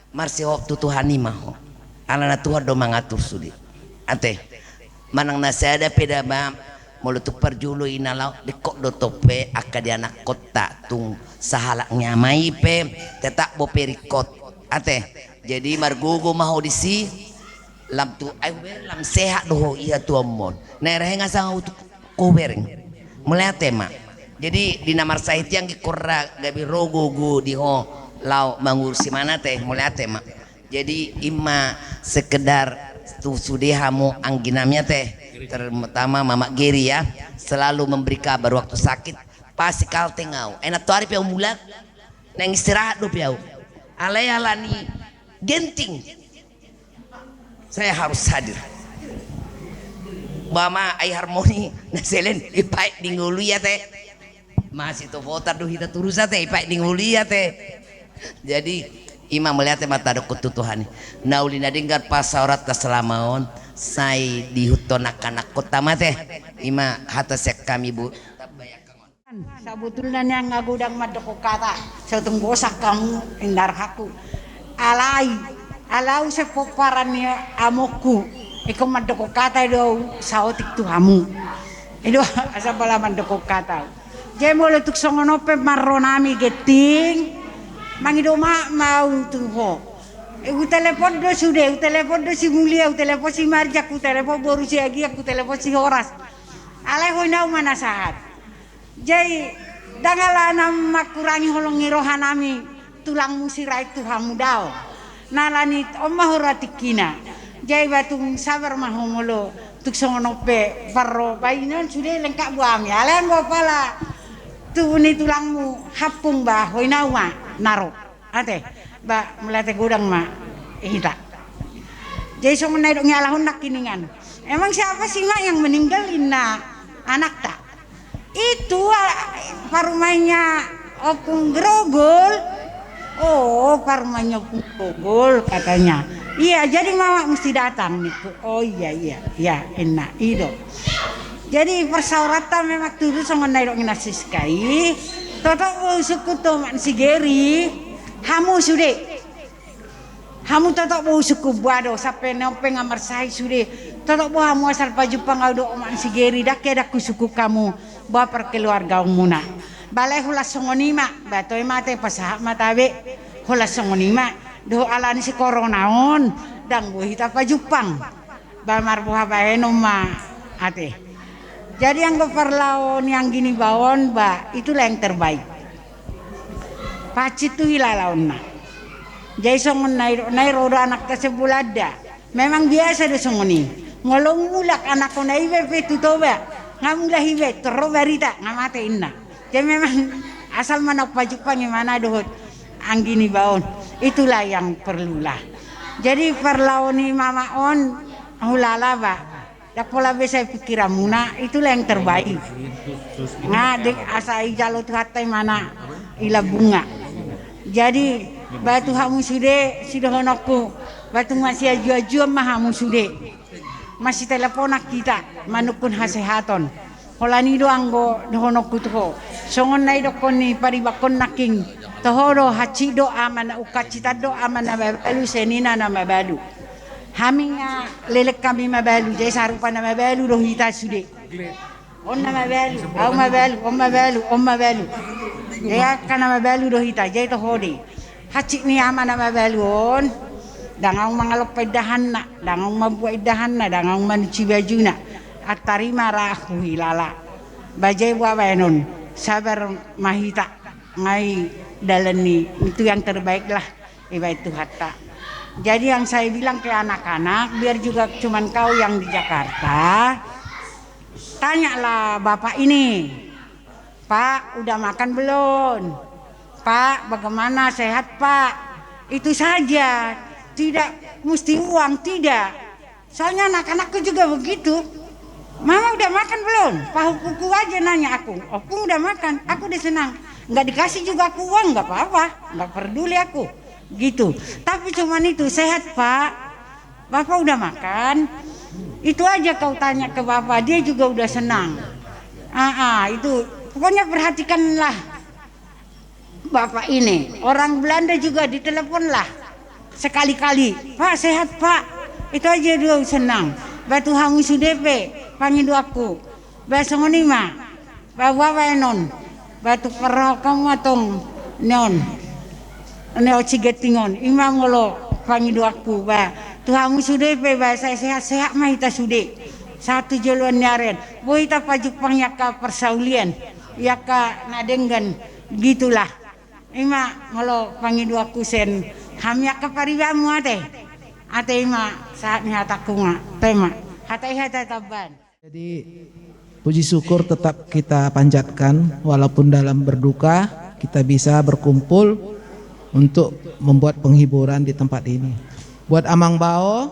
marsi waktu Tuhan mah alana Tuhan do mangatur sudi ate manang nasada peda ba mulut perjulu inalau dekok do tope akadiana kota tung sahalak nyamai pe tetak bo perikot ate. Jadi margugo mau disi lam tu ai lam sehat do iya tu amon nereh ngasang utuk kubereng mulai tema. Jadi di namar sahit yang dikorra gabi rogogo di ho lau mangursi mana teh mulai tema. Jadi ima sekedar tu sudehamu angginamnya teh terutama Mama Geri ya selalu memberi kabar waktu sakit pasti kal tengau enak tu hari piau mulak neng istirahat do piau alai alani genting saya harus hadir Mama ai harmoni naselen ipai dingulu ya teh masih tu votar do hita turusa teh ipai dingulu ya teh. Jadi imam melihat mata do ketutuhan naulina denggar pasaurat keselamaon saya di hutan anak kota mate ima hata sek kami bu sabutulna yang ngagudang madoko kata seteng gosak kamu indar haku alau sepoparannya amoku iko madoko kata do saotik tu hamu itu asa bala madoko kata je mole tuk songonope marronami geting mangido mau tu ho u telepon do sudah, u telepon do si mulia, u telepon si marja, u telepon boru si agi, u telepon si horas. Alai hoinau mana sahat. Jadi dangala nam makurangi holongi rohanami tulang musirai Tuhan mudao. Nalani omah horatikina. Jadi batung sabar mahomolo tuk songonope farro bainon sudah lengkap buami. Alai ngo pala tu ni tulangmu hapung bah hoinau ma naro. Ate ba melate gudang ma ihita. Jadi so menaik nyalahun nak kiningan. Emang siapa sih mak yang meninggalin na anak tak? Itu parumainya opung grogol. Oh parumainya opung grogol katanya. Iya jadi mama mesti datang nih. Oh iya enak itu. Jadi persauratan memang dulu so menaik nasis kai. Toto suku to man si Geri. Hamu sudah, hamu tetap bau suku buado sampai nempe ngamar saya sudah, tetap bau hamu asal baju pangaudo oman si Geri dak kedak suku kamu bawa perkeluarga umuna. Balai hula songonima, batoi mate pasahak matabe hula songonima, do alani si koronaon, dang buah hita pajupang, bamar buah bahenom ma ate. Jadi yang keperlawan yang gini bawon ba itulah yang terbaik. Pacit tu hilalaun na. Jadi songon naik roda anak tersebut ada. Memang biasa deh songoni. Ngolong mulak anak ko na ibe petu toba. Ngamula hibe terro barita ngamate inna. Jadi memang asal mana pajupang mana dohot anggini baon. Itulah yang perlulah. Jadi perlauni mama on hulala ba. Dak pola bisa pikiran muna itulah yang terbaik. Ngadik asai jalo tu hatai mana ila bunga. Jadi batu hamu sude honokku. Batu masih aju-aju mahamu sude. Masih teleponak kita manukun hasehaton. Holani do anggo honokku tuho. Songon nai do koni paribakon naking. Tohoro hachi do amana ukacita do amana mabalu senina na mabalu. Haminga lelek kami mabalu. Jadi sarupa na mabalu do hita sude. On na mabalu, au mabalu, on mabalu. Ya kana mabalu do hita. Jadi tohori. Hachi ni amana mabalu on. Dangang mangalok pedahan na, dangang mabuai dahan na, dangang manuci baju na. At tarima rahu hilala. Bajai wawanon, sabar mahita ngai dalani itu yang terbaik lah iba itu hatta. Jadi yang saya bilang ke anak-anak, biar juga cuman kau yang di Jakarta, tanyalah bapak ini, Pak udah makan belum? Pak bagaimana sehat Pak? Itu saja. Tidak mesti uang, tidak. Soalnya anak-anakku juga begitu. Mama udah makan belum? Pak kuku aja nanya aku. Aku udah makan, aku udah senang. Nggak dikasih juga aku uang, nggak apa-apa. Nggak peduli aku. Gitu. Tapi cuman itu, sehat Pak. Bapak udah makan. Itu aja kau tanya ke Bapak, dia juga udah senang. Itu. Pokoknya perhatikanlah Bapak ini. Orang Belanda juga ditelepon lah. Sekali-kali, Pak sehat Pak, itu aja dia senang. Batu hangu sudepe, pangidu aku. Besok ni mah, bawa non, batu perah kamu atong non, neo cigetingon. Imam ngolo pangidu aku, ba. Tuhangu sudepe, ba saya sehat-sehat mah ita sude. Satu jaluan nyaren, boy ita pajuk pangyaka persaulian, yaka nadenggan, gitulah. Ima ngolo pangidu aku sen. Hamyak kaparibamu ate ima saatnya hataku tema hata taban. Jadi puji syukur tetap kita panjatkan walaupun dalam berduka kita bisa berkumpul untuk membuat penghiburan di tempat ini. Buat Amang Bao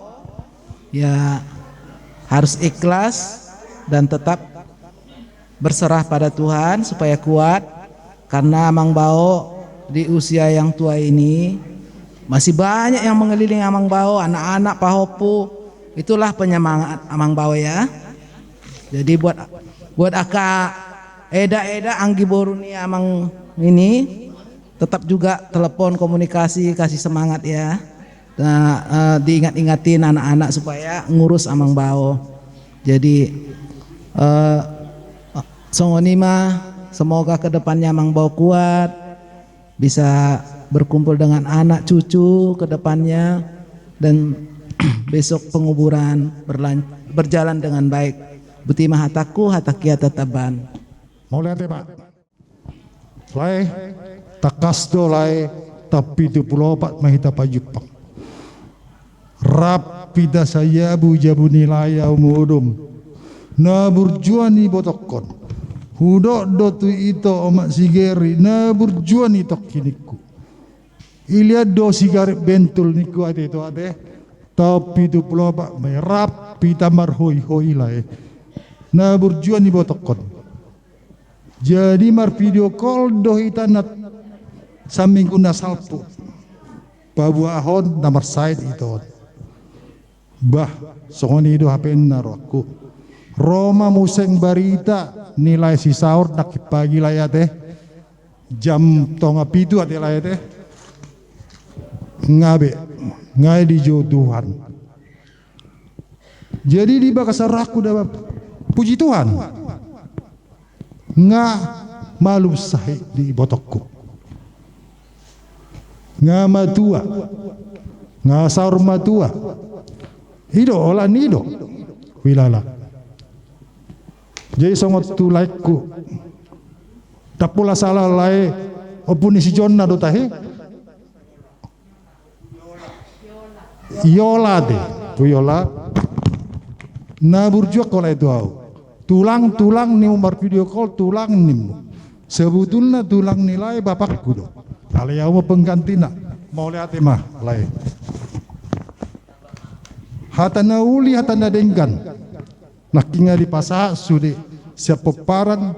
ya harus ikhlas dan tetap berserah pada Tuhan supaya kuat, karena Amang Bao di usia yang tua ini masih banyak yang mengelilingi Amang Bao, anak-anak Pahopu. Itulah penyemangat Amang Bao ya. Jadi buat Aka Eda Anggi Boruni Amang ini tetap juga telepon komunikasi, kasih semangat ya. Nah, diingat-ingatin anak-anak supaya ngurus Amang Bao. Jadi songonima semoga kedepannya Amang Bao kuat, bisa berkumpul dengan anak cucu ke depannya, dan besok penguburan berjalan dengan baik. Buti mahataku hatakia tetaban. Mau lihat ya Pak? Lai takasdo lai tapi itu pulau Pak mahita pajupang. Rapida saya bu jabu nilai umudum. Na burjuani botokon. Hudok dotu ito omak sigeri na burjuani tokkiniku. Ilihat do sigaret bentul niku ade itu ade, tapi itu pulau Pak merap pita marhoi lai, na berjuan di botokon. Jadi mar video call do hitanat samping kuna salpu, babu ahon nomor side itu, bah songoni do HP naroku, Roma museng barita nilai si sahur nak pagi lah ya teh, jam tonga pitu ade lah ya teh. Ngai di Tuhan. Jadi di bakasaraku dapat puji Tuhan. Nga malu sahih di botokku. Nga matua. Nga saur matua. Hido olah nido. Wilala. Jadi songot tu laikku. Tapula salah lai opuni si Jonna do tahe. Yola deh, tu Yola Na burjuak kalau itu tulang nih umar video call tulang nih. Sebetulnya tulang nilai bapakku do. Kalau yang mau pengganti nak mau lihat mah lain. Hatana uli hatana denggan. Nakinga di pasah sudah siap peparan.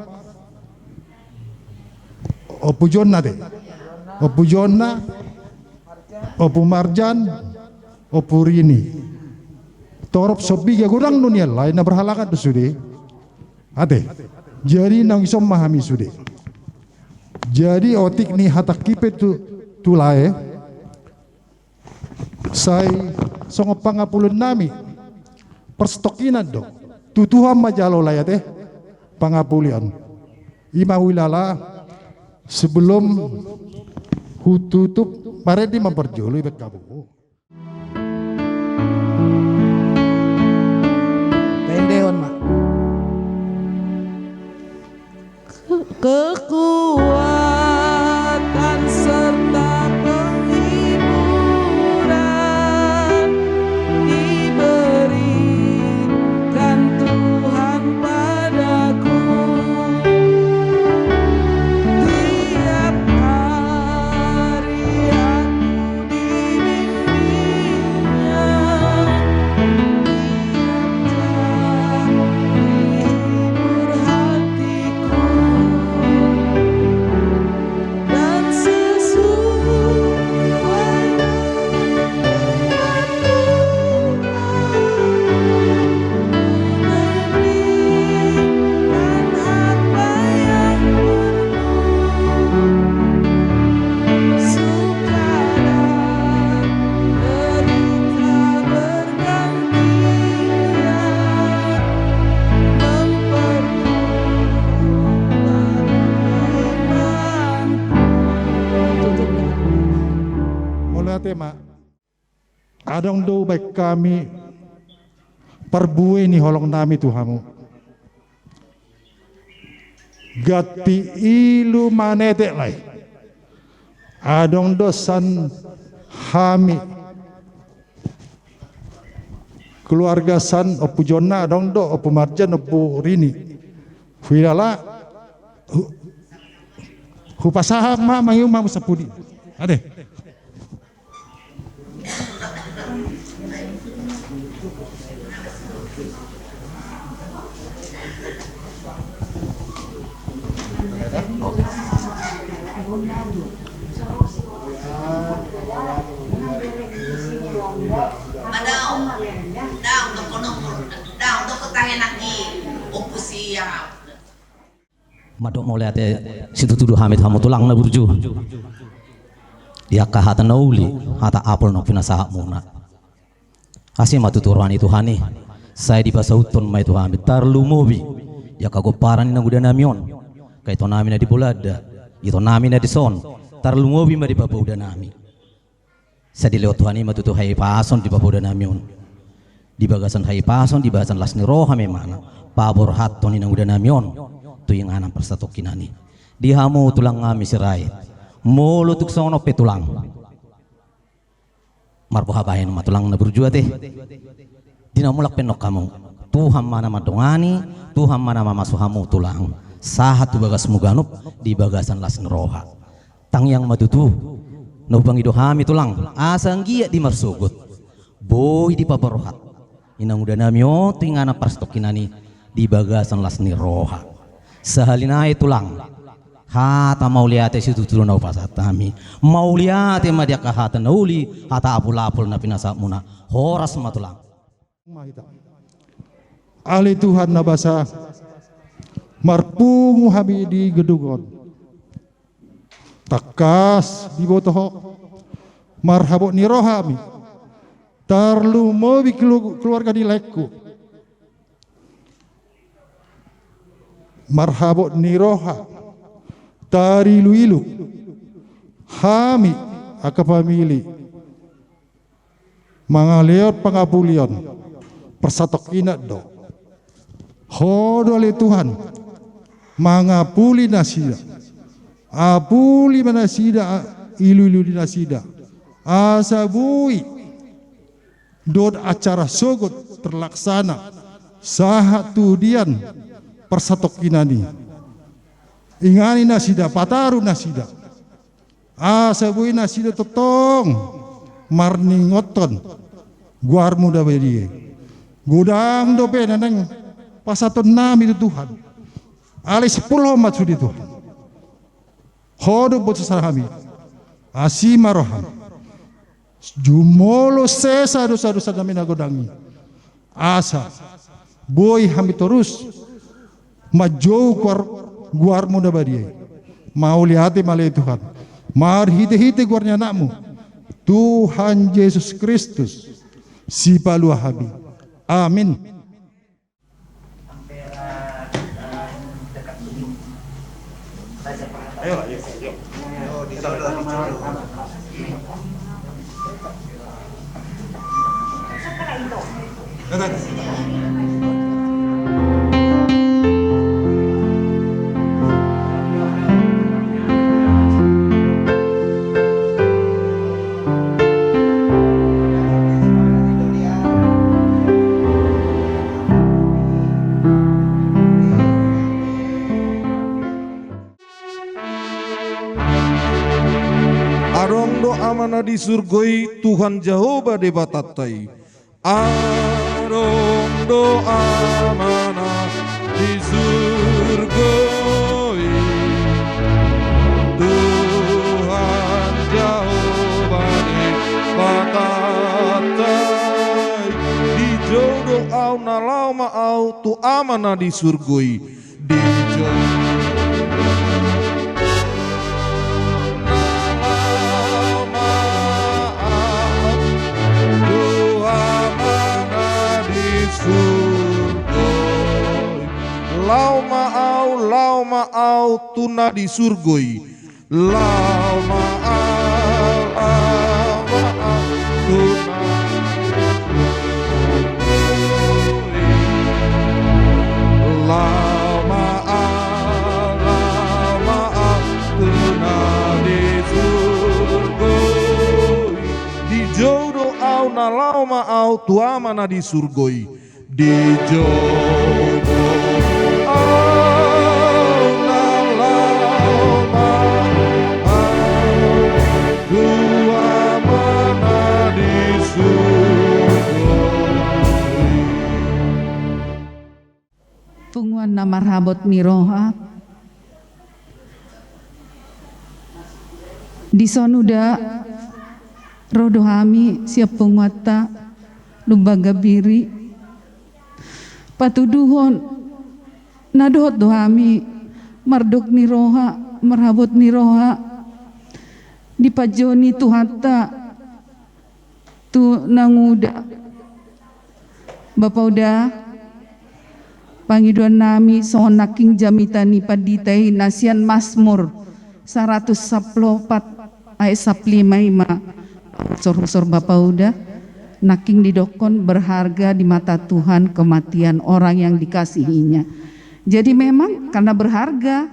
Opu Jonna deh. Opu Jonna, Opu Marjan, Opu Rini. Torop sobi ya kurang dunia lain na berhalangan tu sudah. Ade. Jadi nang isom memahami sudah. Jadi otik ni hatak kipet tu lae. Saya songo pangapulun nami perstokinan do. Tutuhan majalo lah ya teh pangapulian. Ima wilala sebelum hututup paredi memperjului bet kabu. Tendeon mak. Kekuatan serta penghiburan diberikan Tuhan padaku. Tiap hari aku dibimbingnya, dihibur hatiku. Dan sesuai dengan apa yang perlu, suka dan derita bergantian memperkuat imanku. Mulai tema. Adong do baik kami perbuai ni holong nami Tuhamu. Gati ilu manete lai. Adong do san hami keluarga san Opu Jonna adong do Opu Marjan Opu Rini. Filala hupasaha ma mangiu ma musapudi. Ade. Madok mau lihat situ tuduh Hamid hamu tulang na burju. Ya kahata nauli hata apel nok pinasa muna. Asyik matu turuan itu hani. Saya di pasauton mai itu Hamid tarlu mobi. Ya kagoparan na guda namion. Kaito nami na di bolada. Ito nami na di son. Tarlu mobi ma di bapa uda nami. Saya di lewat Tuhani matu tu hai pason di bapa uda namion. Di bagasan hai pason di bagasan lasni roha memana. Pabor hatton ina uda namion. Tu yang anak persatokinani di hamu tulang ngami sirai mulu tuk sono pe tulang marpo habahin ma tulang na berjua teh dina mulak penok kamu Tuhan mana madongani Tuhan mana mamasuhamu tulang sahat tu bagas muganup di bagasan las neroha tang yang matutu no bangido hami tulang asang giat di marsugut boy di paparohat inang udah namio tu yang anak persatokinani di bagasan las neroha sahalinai tulang hata mau lihat situ turun au pasat kami mau lihat ma dia kahata nauli hata apul-apul na pinasa muna horas ma tulang ahli Tuhan nabasa marpungu hami di gedugon takas di botoho marhabok ni rohami tarlu mobi keluarga di lekku marhabot niroha tari luilu hami aka pamili mangaleot pangapulion persatok inat do hodo oleh Tuhan mangapuli nasida apuli manasida ilu-ilu di nasida asabui dod acara sogot terlaksana sahatu dian persatok kinani ingani nasida pataru nasida asabui nasida totong marni ngoton guar muda bedi gudang dope nanang pasaton nami itu Tuhan ali 10 umat sudi Tuhan hodo bot sarahami asima roham jumolo sesa dosa-dosa nami nagodangi asa boy hami terus majou guar muda bedi mau lihati malai Tuhan mar hite-hite guarnya anakmu Tuhan Yesus Kristus si palu habi amin. Arong doa mana di surgoi Tuhan Jehovah debatatai. Arong doa mana di surgoi Tuhan Jehovah debatatai. Di jodoh au nalau mau tu amana di surgoi di jodoh lau maau tuna di surgoi lau maau tuna lau maau tuna di surgoi di jodoh au na lau maau tua mana di surgoi di jodoh Punguan na marhabot miroha di sonuda rodohami siap penguata lubaga biri patuduhon nadohot dohami mardok niroha marhabot niroha di pajoni tuhata tu nanguda Bapak udah Pangiduan nami sohonaking jamitani paditai nasian Mazmur 114 ayat 55 sor Bapak udah naking didokon berharga di mata Tuhan kematian orang yang dikasihinya. Jadi memang karena berharga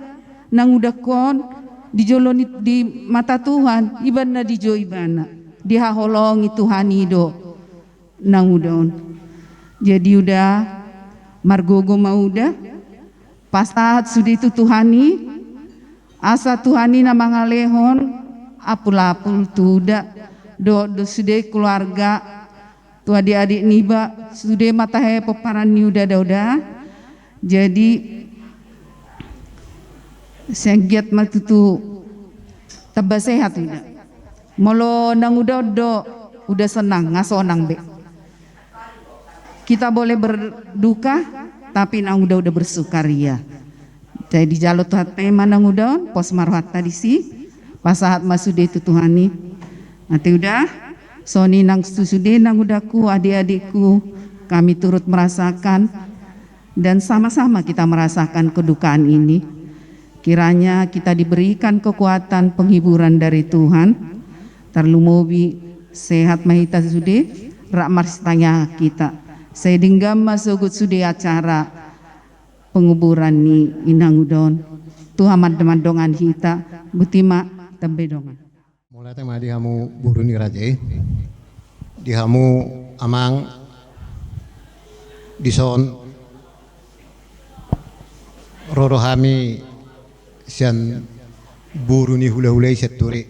nang udah kon dijoloni di mata Tuhan ibana dijo ibana dihaholongi Tuhan ido nang udon. Jadi udah margogo mauda pasat sudah itu Tuhani asa Tuhani nama ngalehon apul-apul tuda do sudah keluarga tu adik-adik niba sudah matahe peparan niuda dauda jadi senggiat matutu tabah sehat udah molo nang udah udah senang ngasonang be kita boleh berduka tapi nang udah bersukaria. Jadi jalur hati manang udah pos marwat tadi sih pasahat masude itu Tuhani. Nanti udah soni nang susude nang udahku adik-adikku kami turut merasakan dan sama-sama kita merasakan kedukaan ini. Kiranya kita diberikan kekuatan penghiburan dari Tuhan. Terlumobi sehat mahita sude rak marstanya kita. Saya dinggam masuk sudah acara penguburan ni inang udon Tuhan mandongan kita butima tembe dongan mulai tema dihamu buruni raja dihamu amang dison Rorohami sian buruni hula-hulai seturi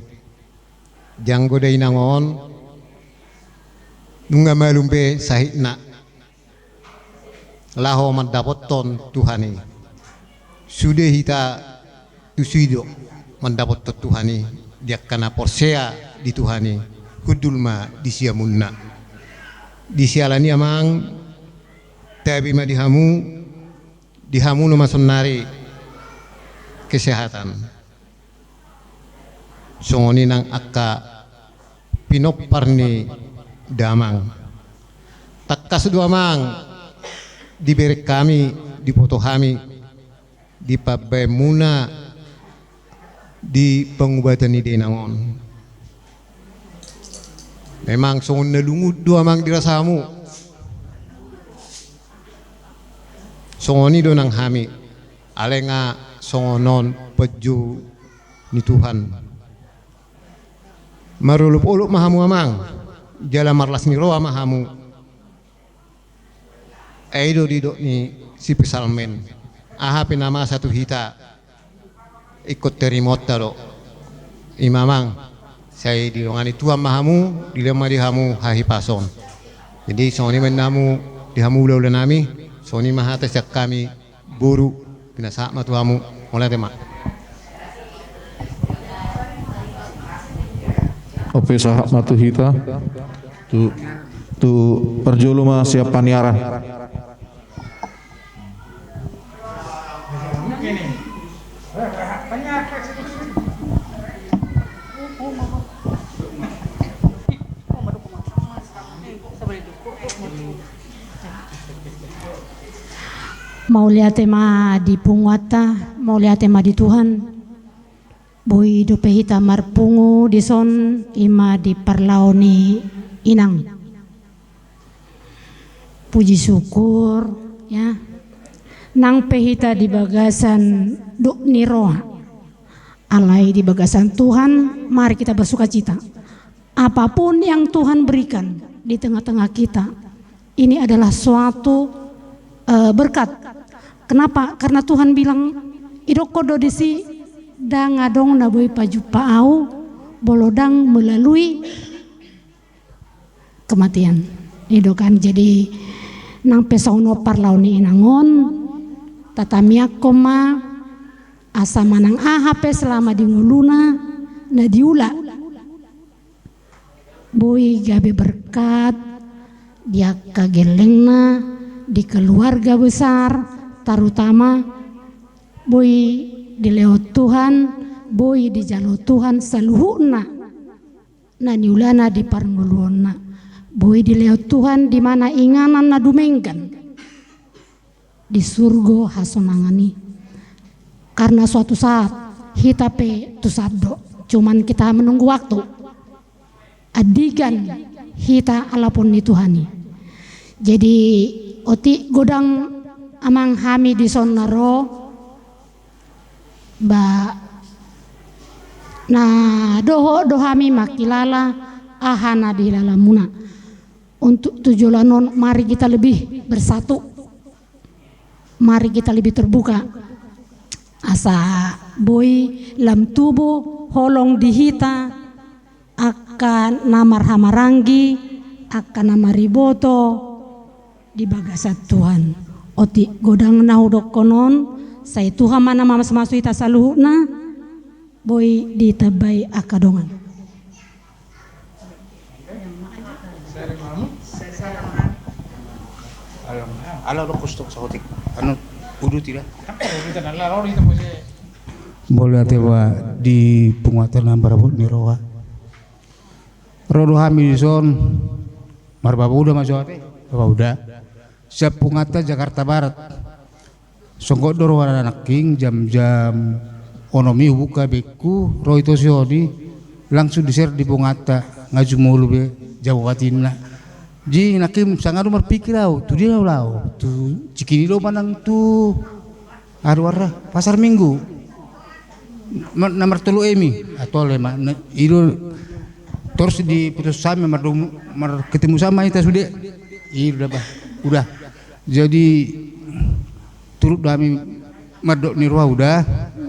janggo day nangon nunga malumbe sahitna laho mandapoton Tuhani sudah hita tusido mandapoton Tuhani dia kana porsea di Tuhani kudulma di siamunna di sialani amang tabi ma dihamu no masonari kesehatan songoni nang akka pinoparni damang takkas dua mang diberi kami dipoto kami di pabemuna di pengobatan ide nangon memang songon nalungud dua mang dirasamu songoni do nang hami alenga songonon peju ni Tuhan marulup-ulup mahamu amang jala marlas ni roa mahamu eido didok ni si pesalmen aha penama satu hita ikut terimota do imamang saya dilongani Tuhan mahamu dilema dihamu hahi pason jadi soni menamu dihamu ulah nami soni mahata sak kami buru pinasak ma tuamu mulai tema Oke sahab matu hita tu perjuluma siap paniara mau lihat tema di punguata, mau lihat tema di Tuhan. Boi dope hita marpungu di son ima di parlaoni inang. Puji syukur ya. Nang pehita di bagasan duk niroha. Alai di bagasan Tuhan, mari kita bersuka cita. Apapun yang Tuhan berikan di tengah-tengah kita, ini adalah suatu berkat. Kenapa? Karena Tuhan bilang idoko do desi dang adong na boy paju paau bolodang melalui kematian. Idokan jadi nang pesauno parlauni inangon tatamia koma asa manang ahape selama di nguluna na diula boy gabe berkat dia kagelengna di keluarga besar terutama boy di lewat Tuhan, boy di jalur Tuhan seluruhna, na niulana di parnguluonna, boy di lewat Tuhan di mana inganan na dumenggan, di surgo hasonangani, karena suatu saat hita pe tu sabdo, cuman kita menunggu waktu, adigan hita alapun di Tuhani, jadi oti godang amang hami di sonaro. Ba na dohami makilala ahana di lalamuna untuk tujuanon mari kita lebih bersatu, mari kita lebih terbuka asa boy lam tubuh holong dihita akan namar hamarangi akan nama riboto di bagasat Tuhan oti godang naudok konon saya Tuhan mana mama semasui tasaluhna boy ditabai akadongan. Boleh tewa di penguatan barabut niroa. Rodo Hamilton marbabu udah masuk ate, udah. Siap pungata Jakarta Barat. Songkok doro anak king jam-jam onomi buka beku roy to siodi langsung diser di pungata ngaju mulu be jawabatinna ji nakim sangat berpikir tu dia lau tu cikini lo manang tu arwara pasar minggu nomor 3 emi atau lema itu terus di putus sama ketemu sama kita sudah udah jadi turut kami mardok ni ruah udah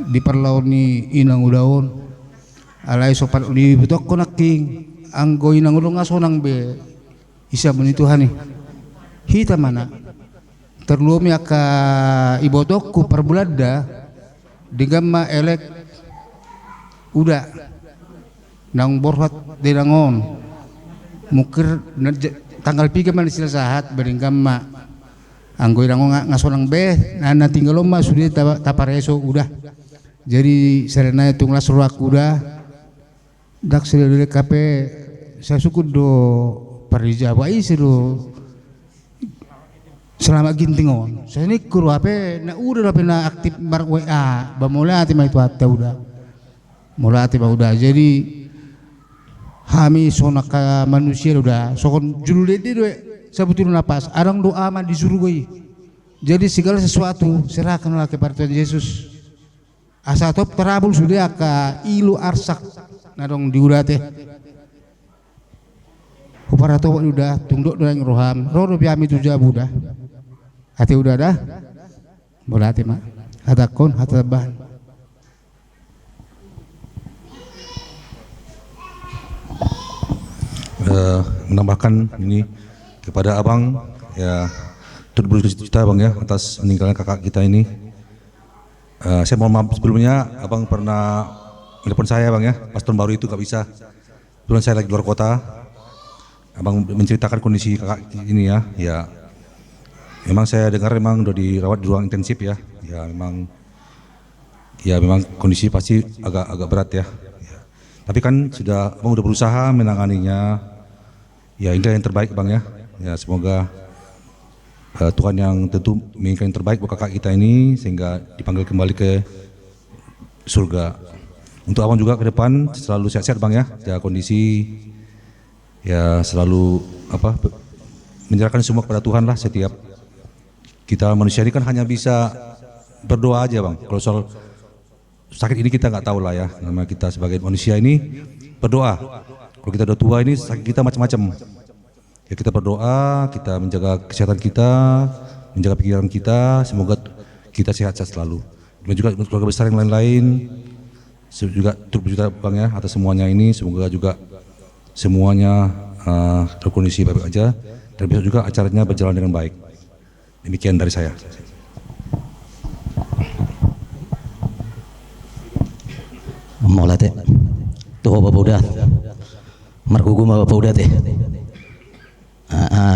diperlawan ni inang udaon alai sopat li betok ko naking anggo inang udong ngasonang be isa meni Tuhan ni hita mana terlumi aka ibotokku perbulada dengan ma elek udah nang borhat denangon mukir tanggal 3 man sila sahat beringkam ma anggo irango ngasonang be na tinggal ma sudah tapareso udah jadi serena tunglas ruak udah dak sila dule kape saya suku do parija wai siru selama gintingon saya ini kuru ape na udah ape na aktif bar WA bamula ati ma itu atta udah mula ati ba udah jadi kami sonaka manusia udah sokon judul itu sebetulnya napas arang doa mah disuruh gue jadi segala sesuatu serahkanlah kepada Tuhan Yesus asa top terabul sudah ka ilu arsak nadong diudah teh upara to udah tungdok dengan roham rodo biami tuja budah hati udah dah boleh hati mak hatakon hataban menambahkan ini kepada abang ya turut berduka bang ya atas meninggalnya kakak kita ini. Saya mohon maaf sebelumnya abang pernah telepon saya bang ya pas tahun baru itu gak bisa. Kebetulan saya lagi luar kota. Abang menceritakan kondisi kakak ini ya. Ya memang saya dengar memang udah dirawat di ruang intensif ya. Ya memang kondisi pasti agak berat ya. Tapi kan abang udah berusaha menanganinya. Ya ini yang terbaik bang ya. Ya semoga Tuhan yang tentu menginginkan yang terbaik buat kakak kita ini sehingga dipanggil kembali ke surga. Untuk abang juga ke depan selalu sehat-sehat bang ya. Ya kondisi ya selalu menyerahkan semua kepada Tuhan lah. Setiap kita manusia ini kan hanya bisa berdoa aja bang. Kalau soal sakit ini kita nggak tahu lah ya. Nama kita sebagai manusia ini berdoa. Kalau kita udah tua ini sakit kita macam-macam. Ya kita berdoa, kita menjaga kesehatan kita, menjaga pikiran kita, semoga kita sehat-sehat selalu. Dan juga keluarga besar yang lain-lain, juga turut berjuta bang ya atas semuanya ini, semoga juga semuanya terkondisi baik-baik aja dan besok juga acaranya berjalan dengan baik. Demikian dari saya. Mau teh, tuh bapak udah, markugu bapak udah teh.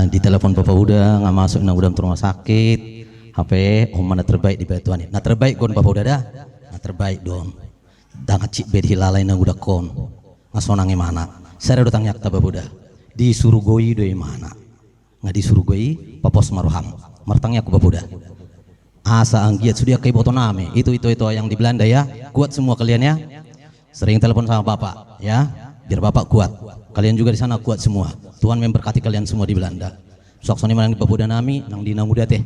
Di telepon bapak udah nggak masuk nang udah rumah sakit. HP, mana terbaik di batuan ini. Nah terbaik kon bapak udah dah, nah terbaik don. Dah ngacik bed hilalai nang udah kon, ngasonangi mana? Saya udah tanya ke bapak udah, disuruh goi doi mana? Nggak disuruh goi, papos maruham. Martangnya aku bapak udah. Asa anggiat sudah kayak botoname, itu yang di Belanda ya, kuat semua kalian ya. Sering telepon sama bapak ya, biar bapak kuat. Kalian juga di sana kuat semua. Tuhan memberkati kalian semua di Belanda. Soksoni manang di bapak nami, nang dina muda teh.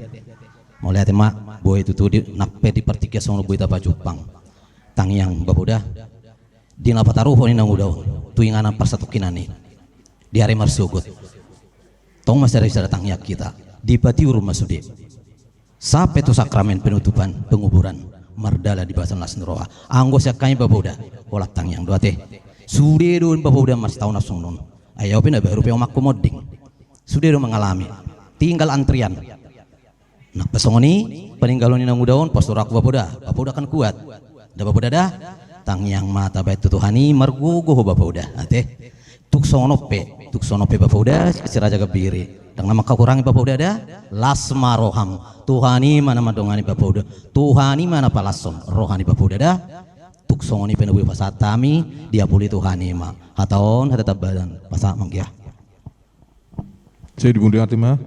Mau lihat mak, boy itu tuh di nape di pertikia sono boy tapa Jepang. Tangyang bapak udah. Di napa taruh ni nang udah. Tuinganan persatukinani. Di hari marsugut. Tong masih ada tangyak kita. Di pati rumah sudi. Sampai tu sakramen penutupan penguburan. Mardala di bahasan Lasnroa. Anggos yakanya bapak udah. Kolak tangyang dua teh. Sudah don bapak udah masih tahu nafsu non. Ayo pina baru pe omakku moding. Sudah don mengalami. Tinggal antrian. Nak pesongoni peninggalon nang udaon postur aku bapak udah kan kuat. Da bapak udah dah. Tangyang mata baik tutuhani margugo bapak udah. Ate. Tuk sonope bapak udah siraja gebiri. Dan nama kau kurangi bapak udah ada lasma roham Tuhani mana madongani bapak udah Tuhani mana palason rohani bapak udah ada tuk songoni penuhi pasatami dia pulih Tuhani ma hataon hata badan pasak mangkia. Saya dimundi hati mah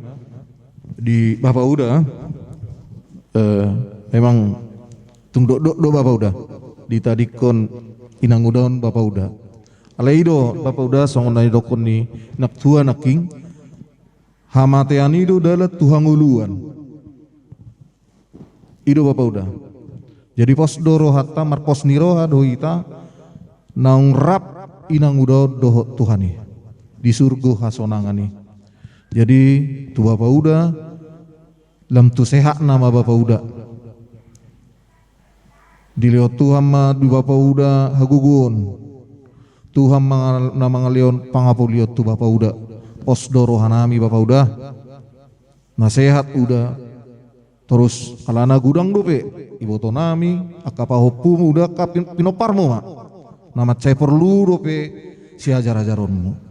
di bapak udah memang tungdok do bapak udah di tadikon inang udon bapak udah alaido bapak udah songonai dokon ni nak tua naking hamatean itu adalah Tuhan uluan. Itu bapak udah. Jadi pos doro hatta marpos niroha dohita naung rap inang udah doh Tuhani di surga hasonangani. Jadi tu bapak udah lam tu sehat nama bapak udah. Dileo Tuhan ma du Bapa Uda hagugun. Tuhan mangaleon pangapoliot tu Bapa Uda. Osdo rohanami Bapa Uda. Nasehat Uda. Terus kalana gudang dope. Iboto nami akapahopu Uda kapinoparmu ma. Nama cai perlu dope si ajar-ajaronmu.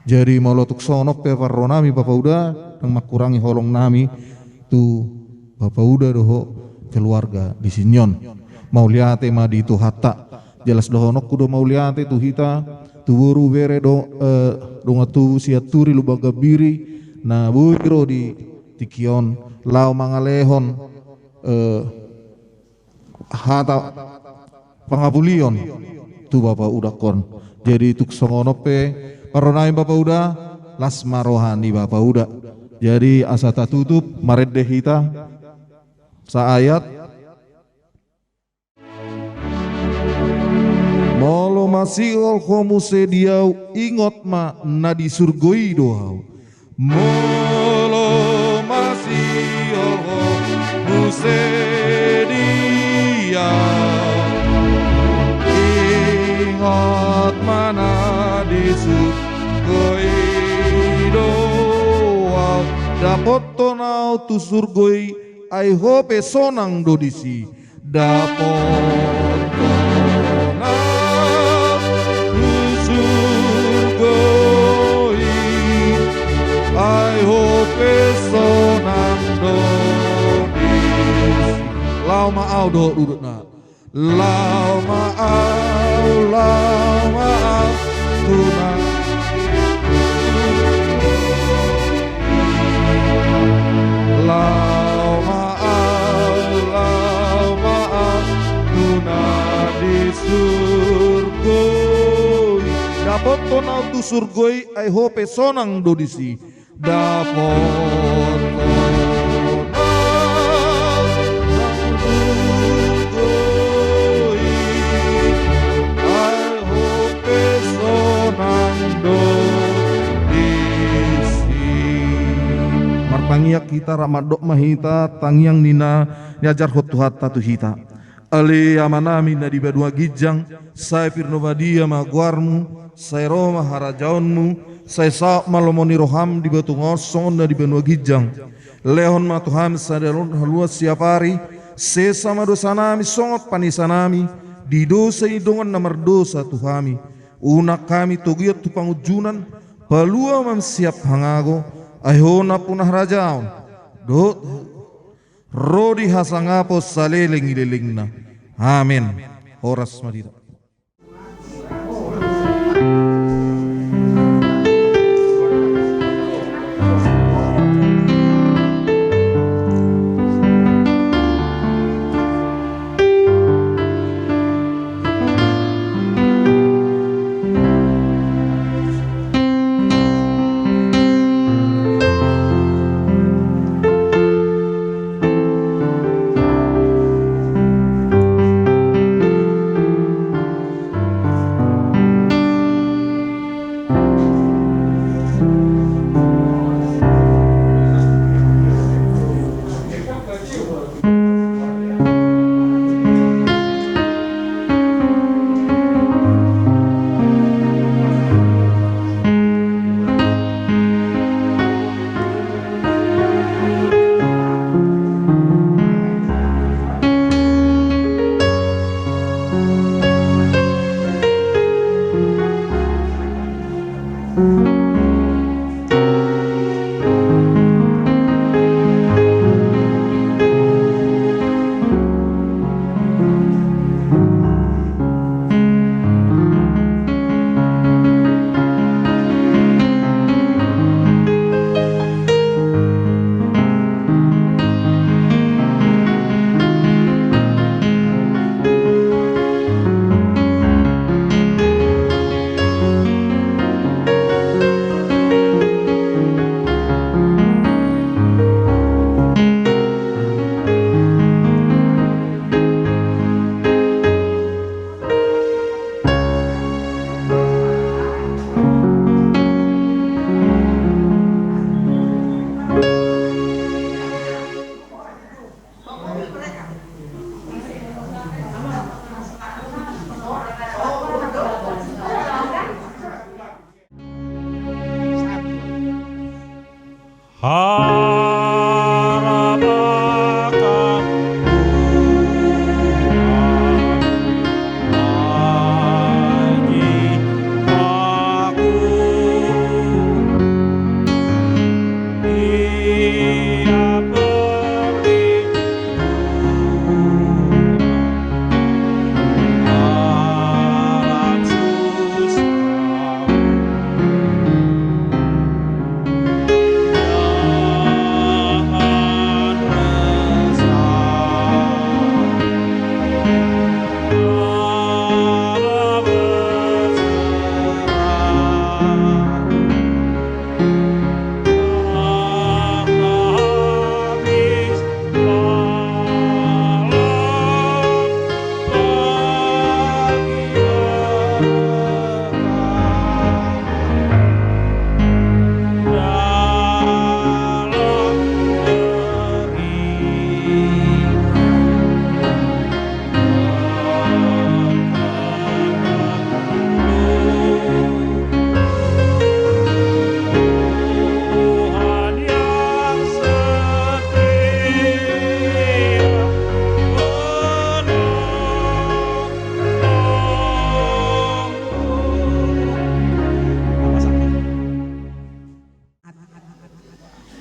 Jadi mau lotuk sonop pe parronami Bapa Uda nang makurangi holong nami tu Bapa Uda doho keluarga di Sinyon. Mau liate ma di tu hatta jelas dohonok kudo mau liate tu hita tu buru bere donga tu siaturi lubaga biri na buiro di tikion lau mangalehon hata pangapulion tu Bapa Uda kon. Jadi tuk songonope paronai Bapa Uda lasma rohani Bapa Uda. Jadi asa tak tutup maredde hita saayat molo masih komu sediau ingot ma nadi surgoi dohau. Molo masih komu sediau ingot ma nadi surgoi dohau. Dapot tonau tu surgoi I hope sonang dodisi. Dapot I hope sonang dodis. Lau maau do dudukna. Lau maau tunang. Lau maau tunang di surgoi. Dapat tonau tu surgoi I hope sonang dodisi. Dapot marpangiak kita ramadok mahita tangiang nina nyajar hotu hatta tu hita ale amanami na di badua gijang saya firnobadia maguarmu saya roma harajaonmu saya sa malomoni roham di batu ngosong na di benua gijang lehon ma Tuhan sadarun haluas siapari sesama dosa nami songot panisanami di dosa idongan namar dosa Tuhami unak kami togiyat tu pangujunan palua mam siap hangago ayona punah rajaon do rodi hasangapo saleleng ilelingna amin horas madita.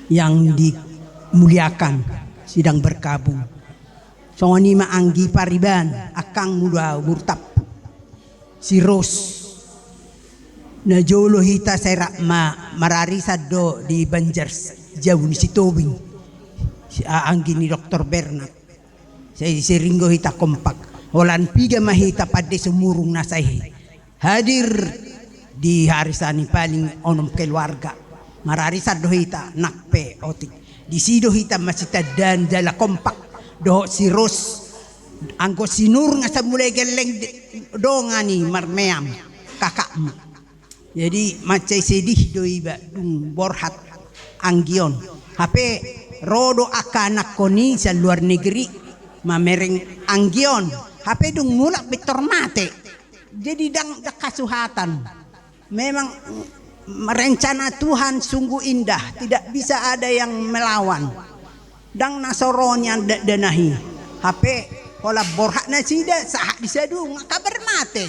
yang dimuliakan sidang berkabung. Songoni maanggi pariban akang muda murtap siros najolo hita serak marari sado di Banjar jauh ni si Tobing si aanggi ni Dr. Bernard saya seringgo hita kompak holan piga mahita pada semurung nasahi hadir di harisani paling onom keluarga marari sado hita nakpe otik di sido hita masita dan jala kompak do siros anggo sinur nga sa mulai geleng do ngani marmeam kakakmu jadi macai sedih do iba dung borhat anggion hape rodo akanak koni sa luar negeri mamereng anggion hape dung mulak betor mate jadi dang kasuhatan memang rencana Tuhan sungguh indah tidak bisa ada yang melawan dang nasoronya danahi HP hola borhak na sida sah disadu kabar mate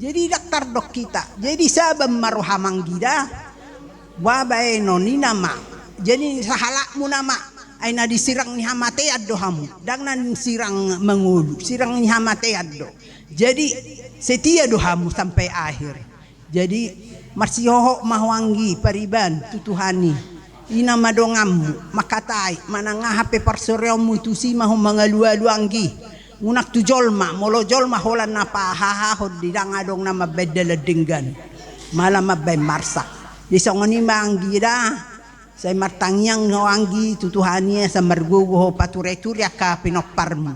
jadi dokter dok kita jadi sabam maruhamang gida wabai noni nama jadi sahalakmu nama aina disirang ni hamate addo hamu dang nan sirang mengulu sirang ni hamate addo jadi setia dohamu sampai akhir jadi marsihoho mahwangi pariban tutuhani ina madongamu makatai mananga hape parsoryomu tusi mahu mangalualuanggi unak tu jolma molo jolma holan napa hahahod di dangadong nama bedela denggan malam mabay marsak di songoni manggi dah saya martangyang ngawanggi tutuhania sa margugo patureturi ka pinoparmu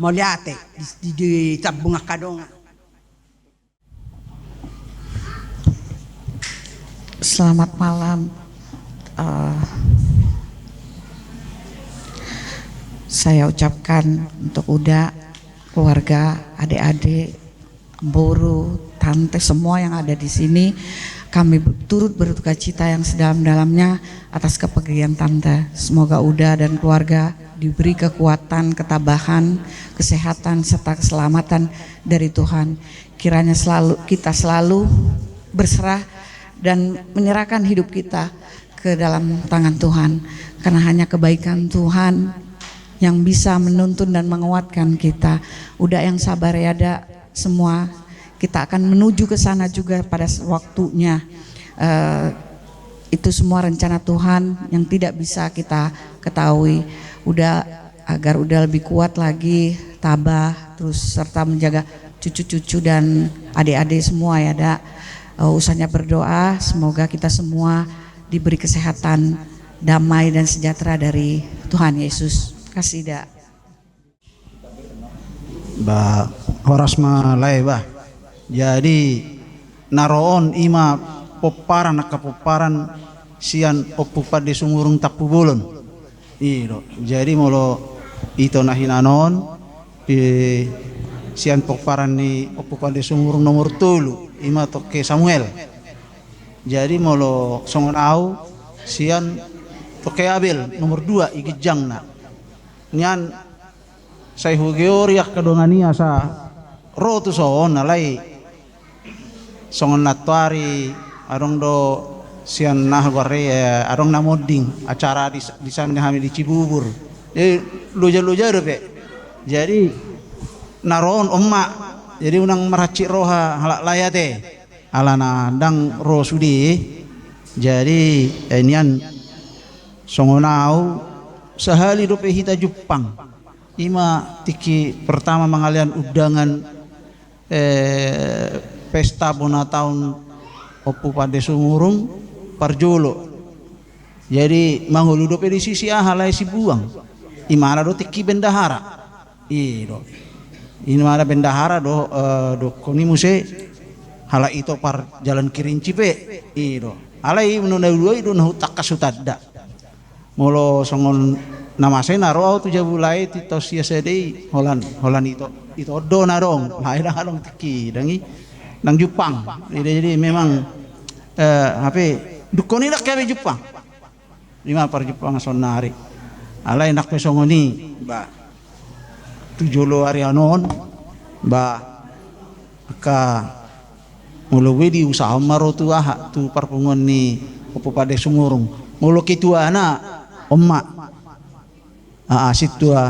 moliate di tabunga kadonga. Selamat malam. Saya ucapkan untuk Uda, keluarga, adik-adik, Boru, tante, semua yang ada di sini, kami turut berduka cita yang sedalam-dalamnya atas kepergian tante. Semoga Uda dan keluarga diberi kekuatan, ketabahan, kesehatan, serta keselamatan dari Tuhan. Kiranya kita selalu berserah dan menyerahkan hidup kita ke dalam tangan Tuhan, karena hanya kebaikan Tuhan yang bisa menuntun dan menguatkan kita. Udah yang sabar ya, ada semua kita akan menuju ke sana juga pada waktunya. Itu semua rencana Tuhan yang tidak bisa kita ketahui. Udah agar udah lebih kuat lagi, tabah, terus serta menjaga cucu-cucu dan adik-adik semua ya, Dak. Usahanya berdoa semoga kita semua diberi kesehatan, damai dan sejahtera dari Tuhan Yesus. Kasih Dak. Ba horas malai ba. Jadi naroon ima poparan nakapoparan sian opupa di sumurung tapubulon. Iro. Jadi molo ito nahinanon di sian poparan ni opupa di sumurung nomor 3 ima toke Samuel. Jadi molo songon au sian Toke Abel nomor 2 igejang na. Nian saya hugeoriak kadongania sa rotu soon nalai songon natwari arong do sian nah gore arong namoding acara di sana kami di Cibubur. Luja-luja do pe. Jadi naron omma jadi unang meracik roha halak layate alana dang ro sudi. Jadi nian songonau sehali dope hita Jepang ima tiki pertama mengalian undangan pesta bona tahun opu pada sumurung parjolo. Jadi mangulu dope di sisi halai si buang imana do tiki bendahara do ini mana bendahara do koni muse hala itu par jalan kirinci pe do alai menunda dua itu nahu takasutadda molo songon nama saya naro tu jabulai tito sia sedei holan itu do narong hai dah dong tiki dangi nang Jepang jadi memang dukoni nak kabe Jepang lima par Jepang sonari alai nak pesongoni ba tujolo arianon ba ka molo wedi usaha maro tu tu parpungon ni opo pada sumurung molo kituana omma situa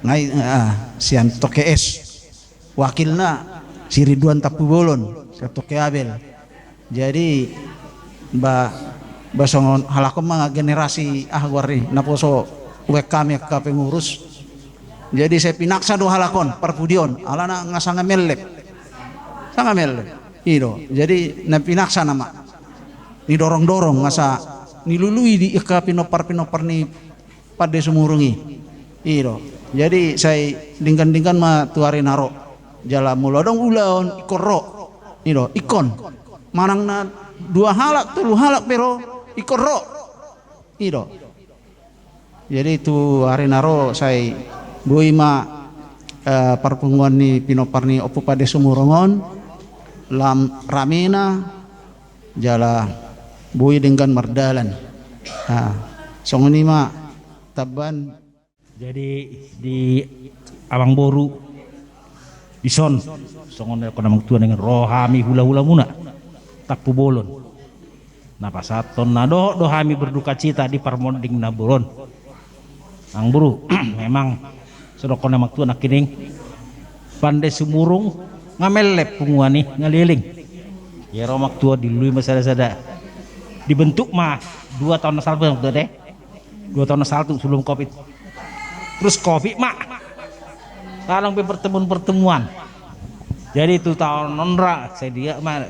ngai sian toke es wakilna si Ridwan Tapubolon si Toke Abel. Jadi basongon halakom mga generasi ahwari naposo kami ka pengurus. Jadi saya pinaksa do halakon parpudion alana ngasanga mellep sanga mellep ido. Jadi na pinaksa nama ni dorong-dorong ngasa nilului di ika pinopar ni pada sumurungi ido. Jadi saya dingkan ma tuari naro jala mulodong ulaon ikoro ido ikon manang na 2 halak 3 halak pero ikoro ido. Jadi itu hari naro saya buima parpunguan ni pinopar ni opo pada sumurongon lam ramena jala bui dengan merdalan songoni ma taban. Jadi di Abang Boru ison songon ko namang tuan dengan rohami hula-hula muna takpu bolon napa saton na do hami berduka cita di parmonding naburon ang buru memang sedoko namang tuan akining pandai sumurung ngamelep punguani ngaliling ya romak tua dilui masada-sada dibentuk mah 2 tahun saltu yang deh 2 tahun saltu sebelum covid terus covid mak talang pertemuan jadi itu tahun nonra saya dia mah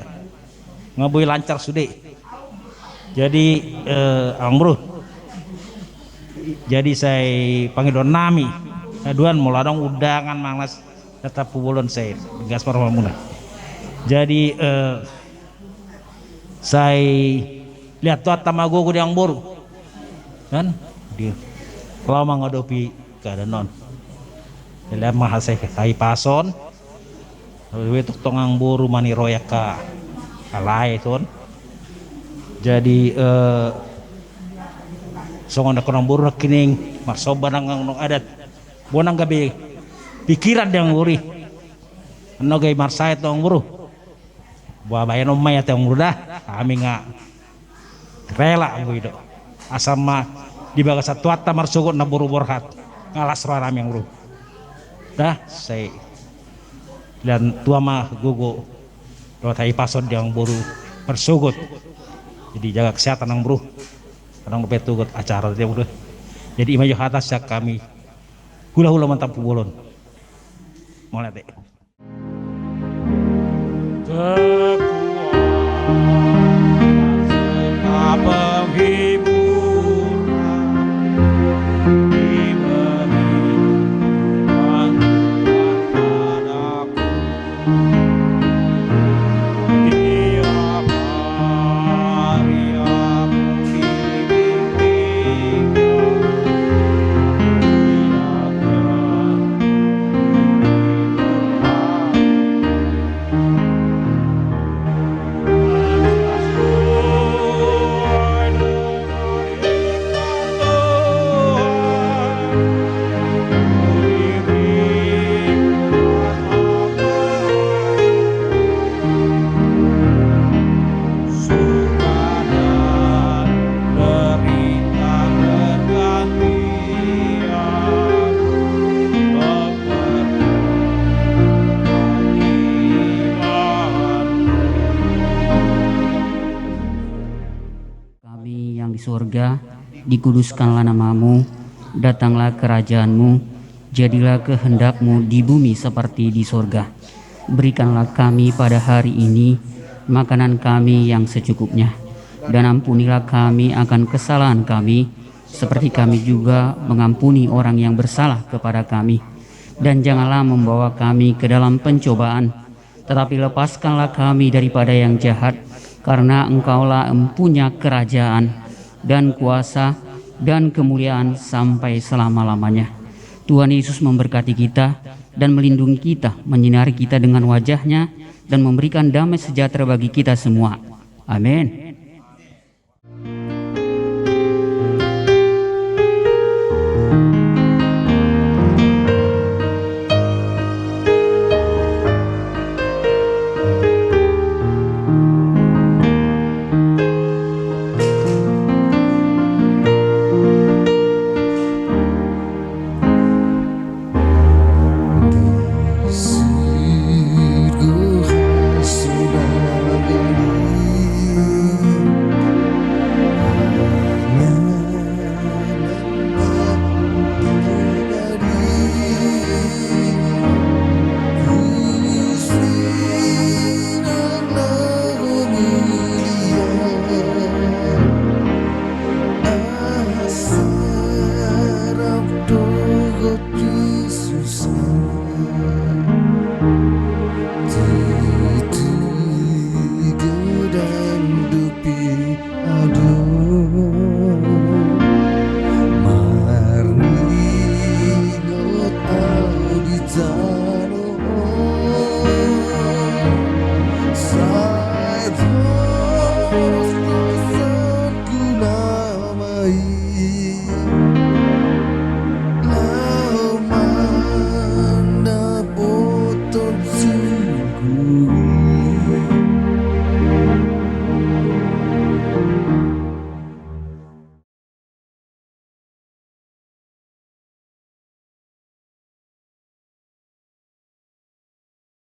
ngabui lancar sudah jadi bro jadi saya panggil don nami aduan muladong undangan manglas tetap pubolon saya gas parmamuna. Jadi saya lihat tuh tamago gue yang boru kan dia lama ngadopi keadaan non lihat mahal saya kai pason wetuk tongang boru mani royak ka alai ton. Jadi songon konang boru kining masoba nang adat bonang gabe pikiran yang uri no gay marsay tong buru buah bayan omay at yung dah kami nga rela ang guido asama di baga sa tuata marsugot na buru borhat ngalas rarami ang buru dah say dan tua mah gugu lewat hai pasod yang buru marsugot jadi jaga kesehatan ang buru kadang betugot acara dia buru jadi imajo atas ya kami hula-hula mantap bolon mulai deh di sorga, dikuduskanlah namamu, datanglah kerajaanmu, jadilah kehendakmu di bumi seperti di sorga. Berikanlah kami pada hari ini makanan kami yang secukupnya, dan ampunilah kami akan kesalahan kami, seperti kami juga mengampuni orang yang bersalah kepada kami. Dan janganlah membawa kami ke dalam pencobaan, tetapi lepaskanlah kami daripada yang jahat, karena Engkaulah empunya kerajaan dan kuasa dan kemuliaan sampai selama-lamanya. Tuhan Yesus memberkati kita dan melindungi kita, menyinari kita dengan wajah-Nya, dan memberikan damai sejahtera bagi kita semua. Amin.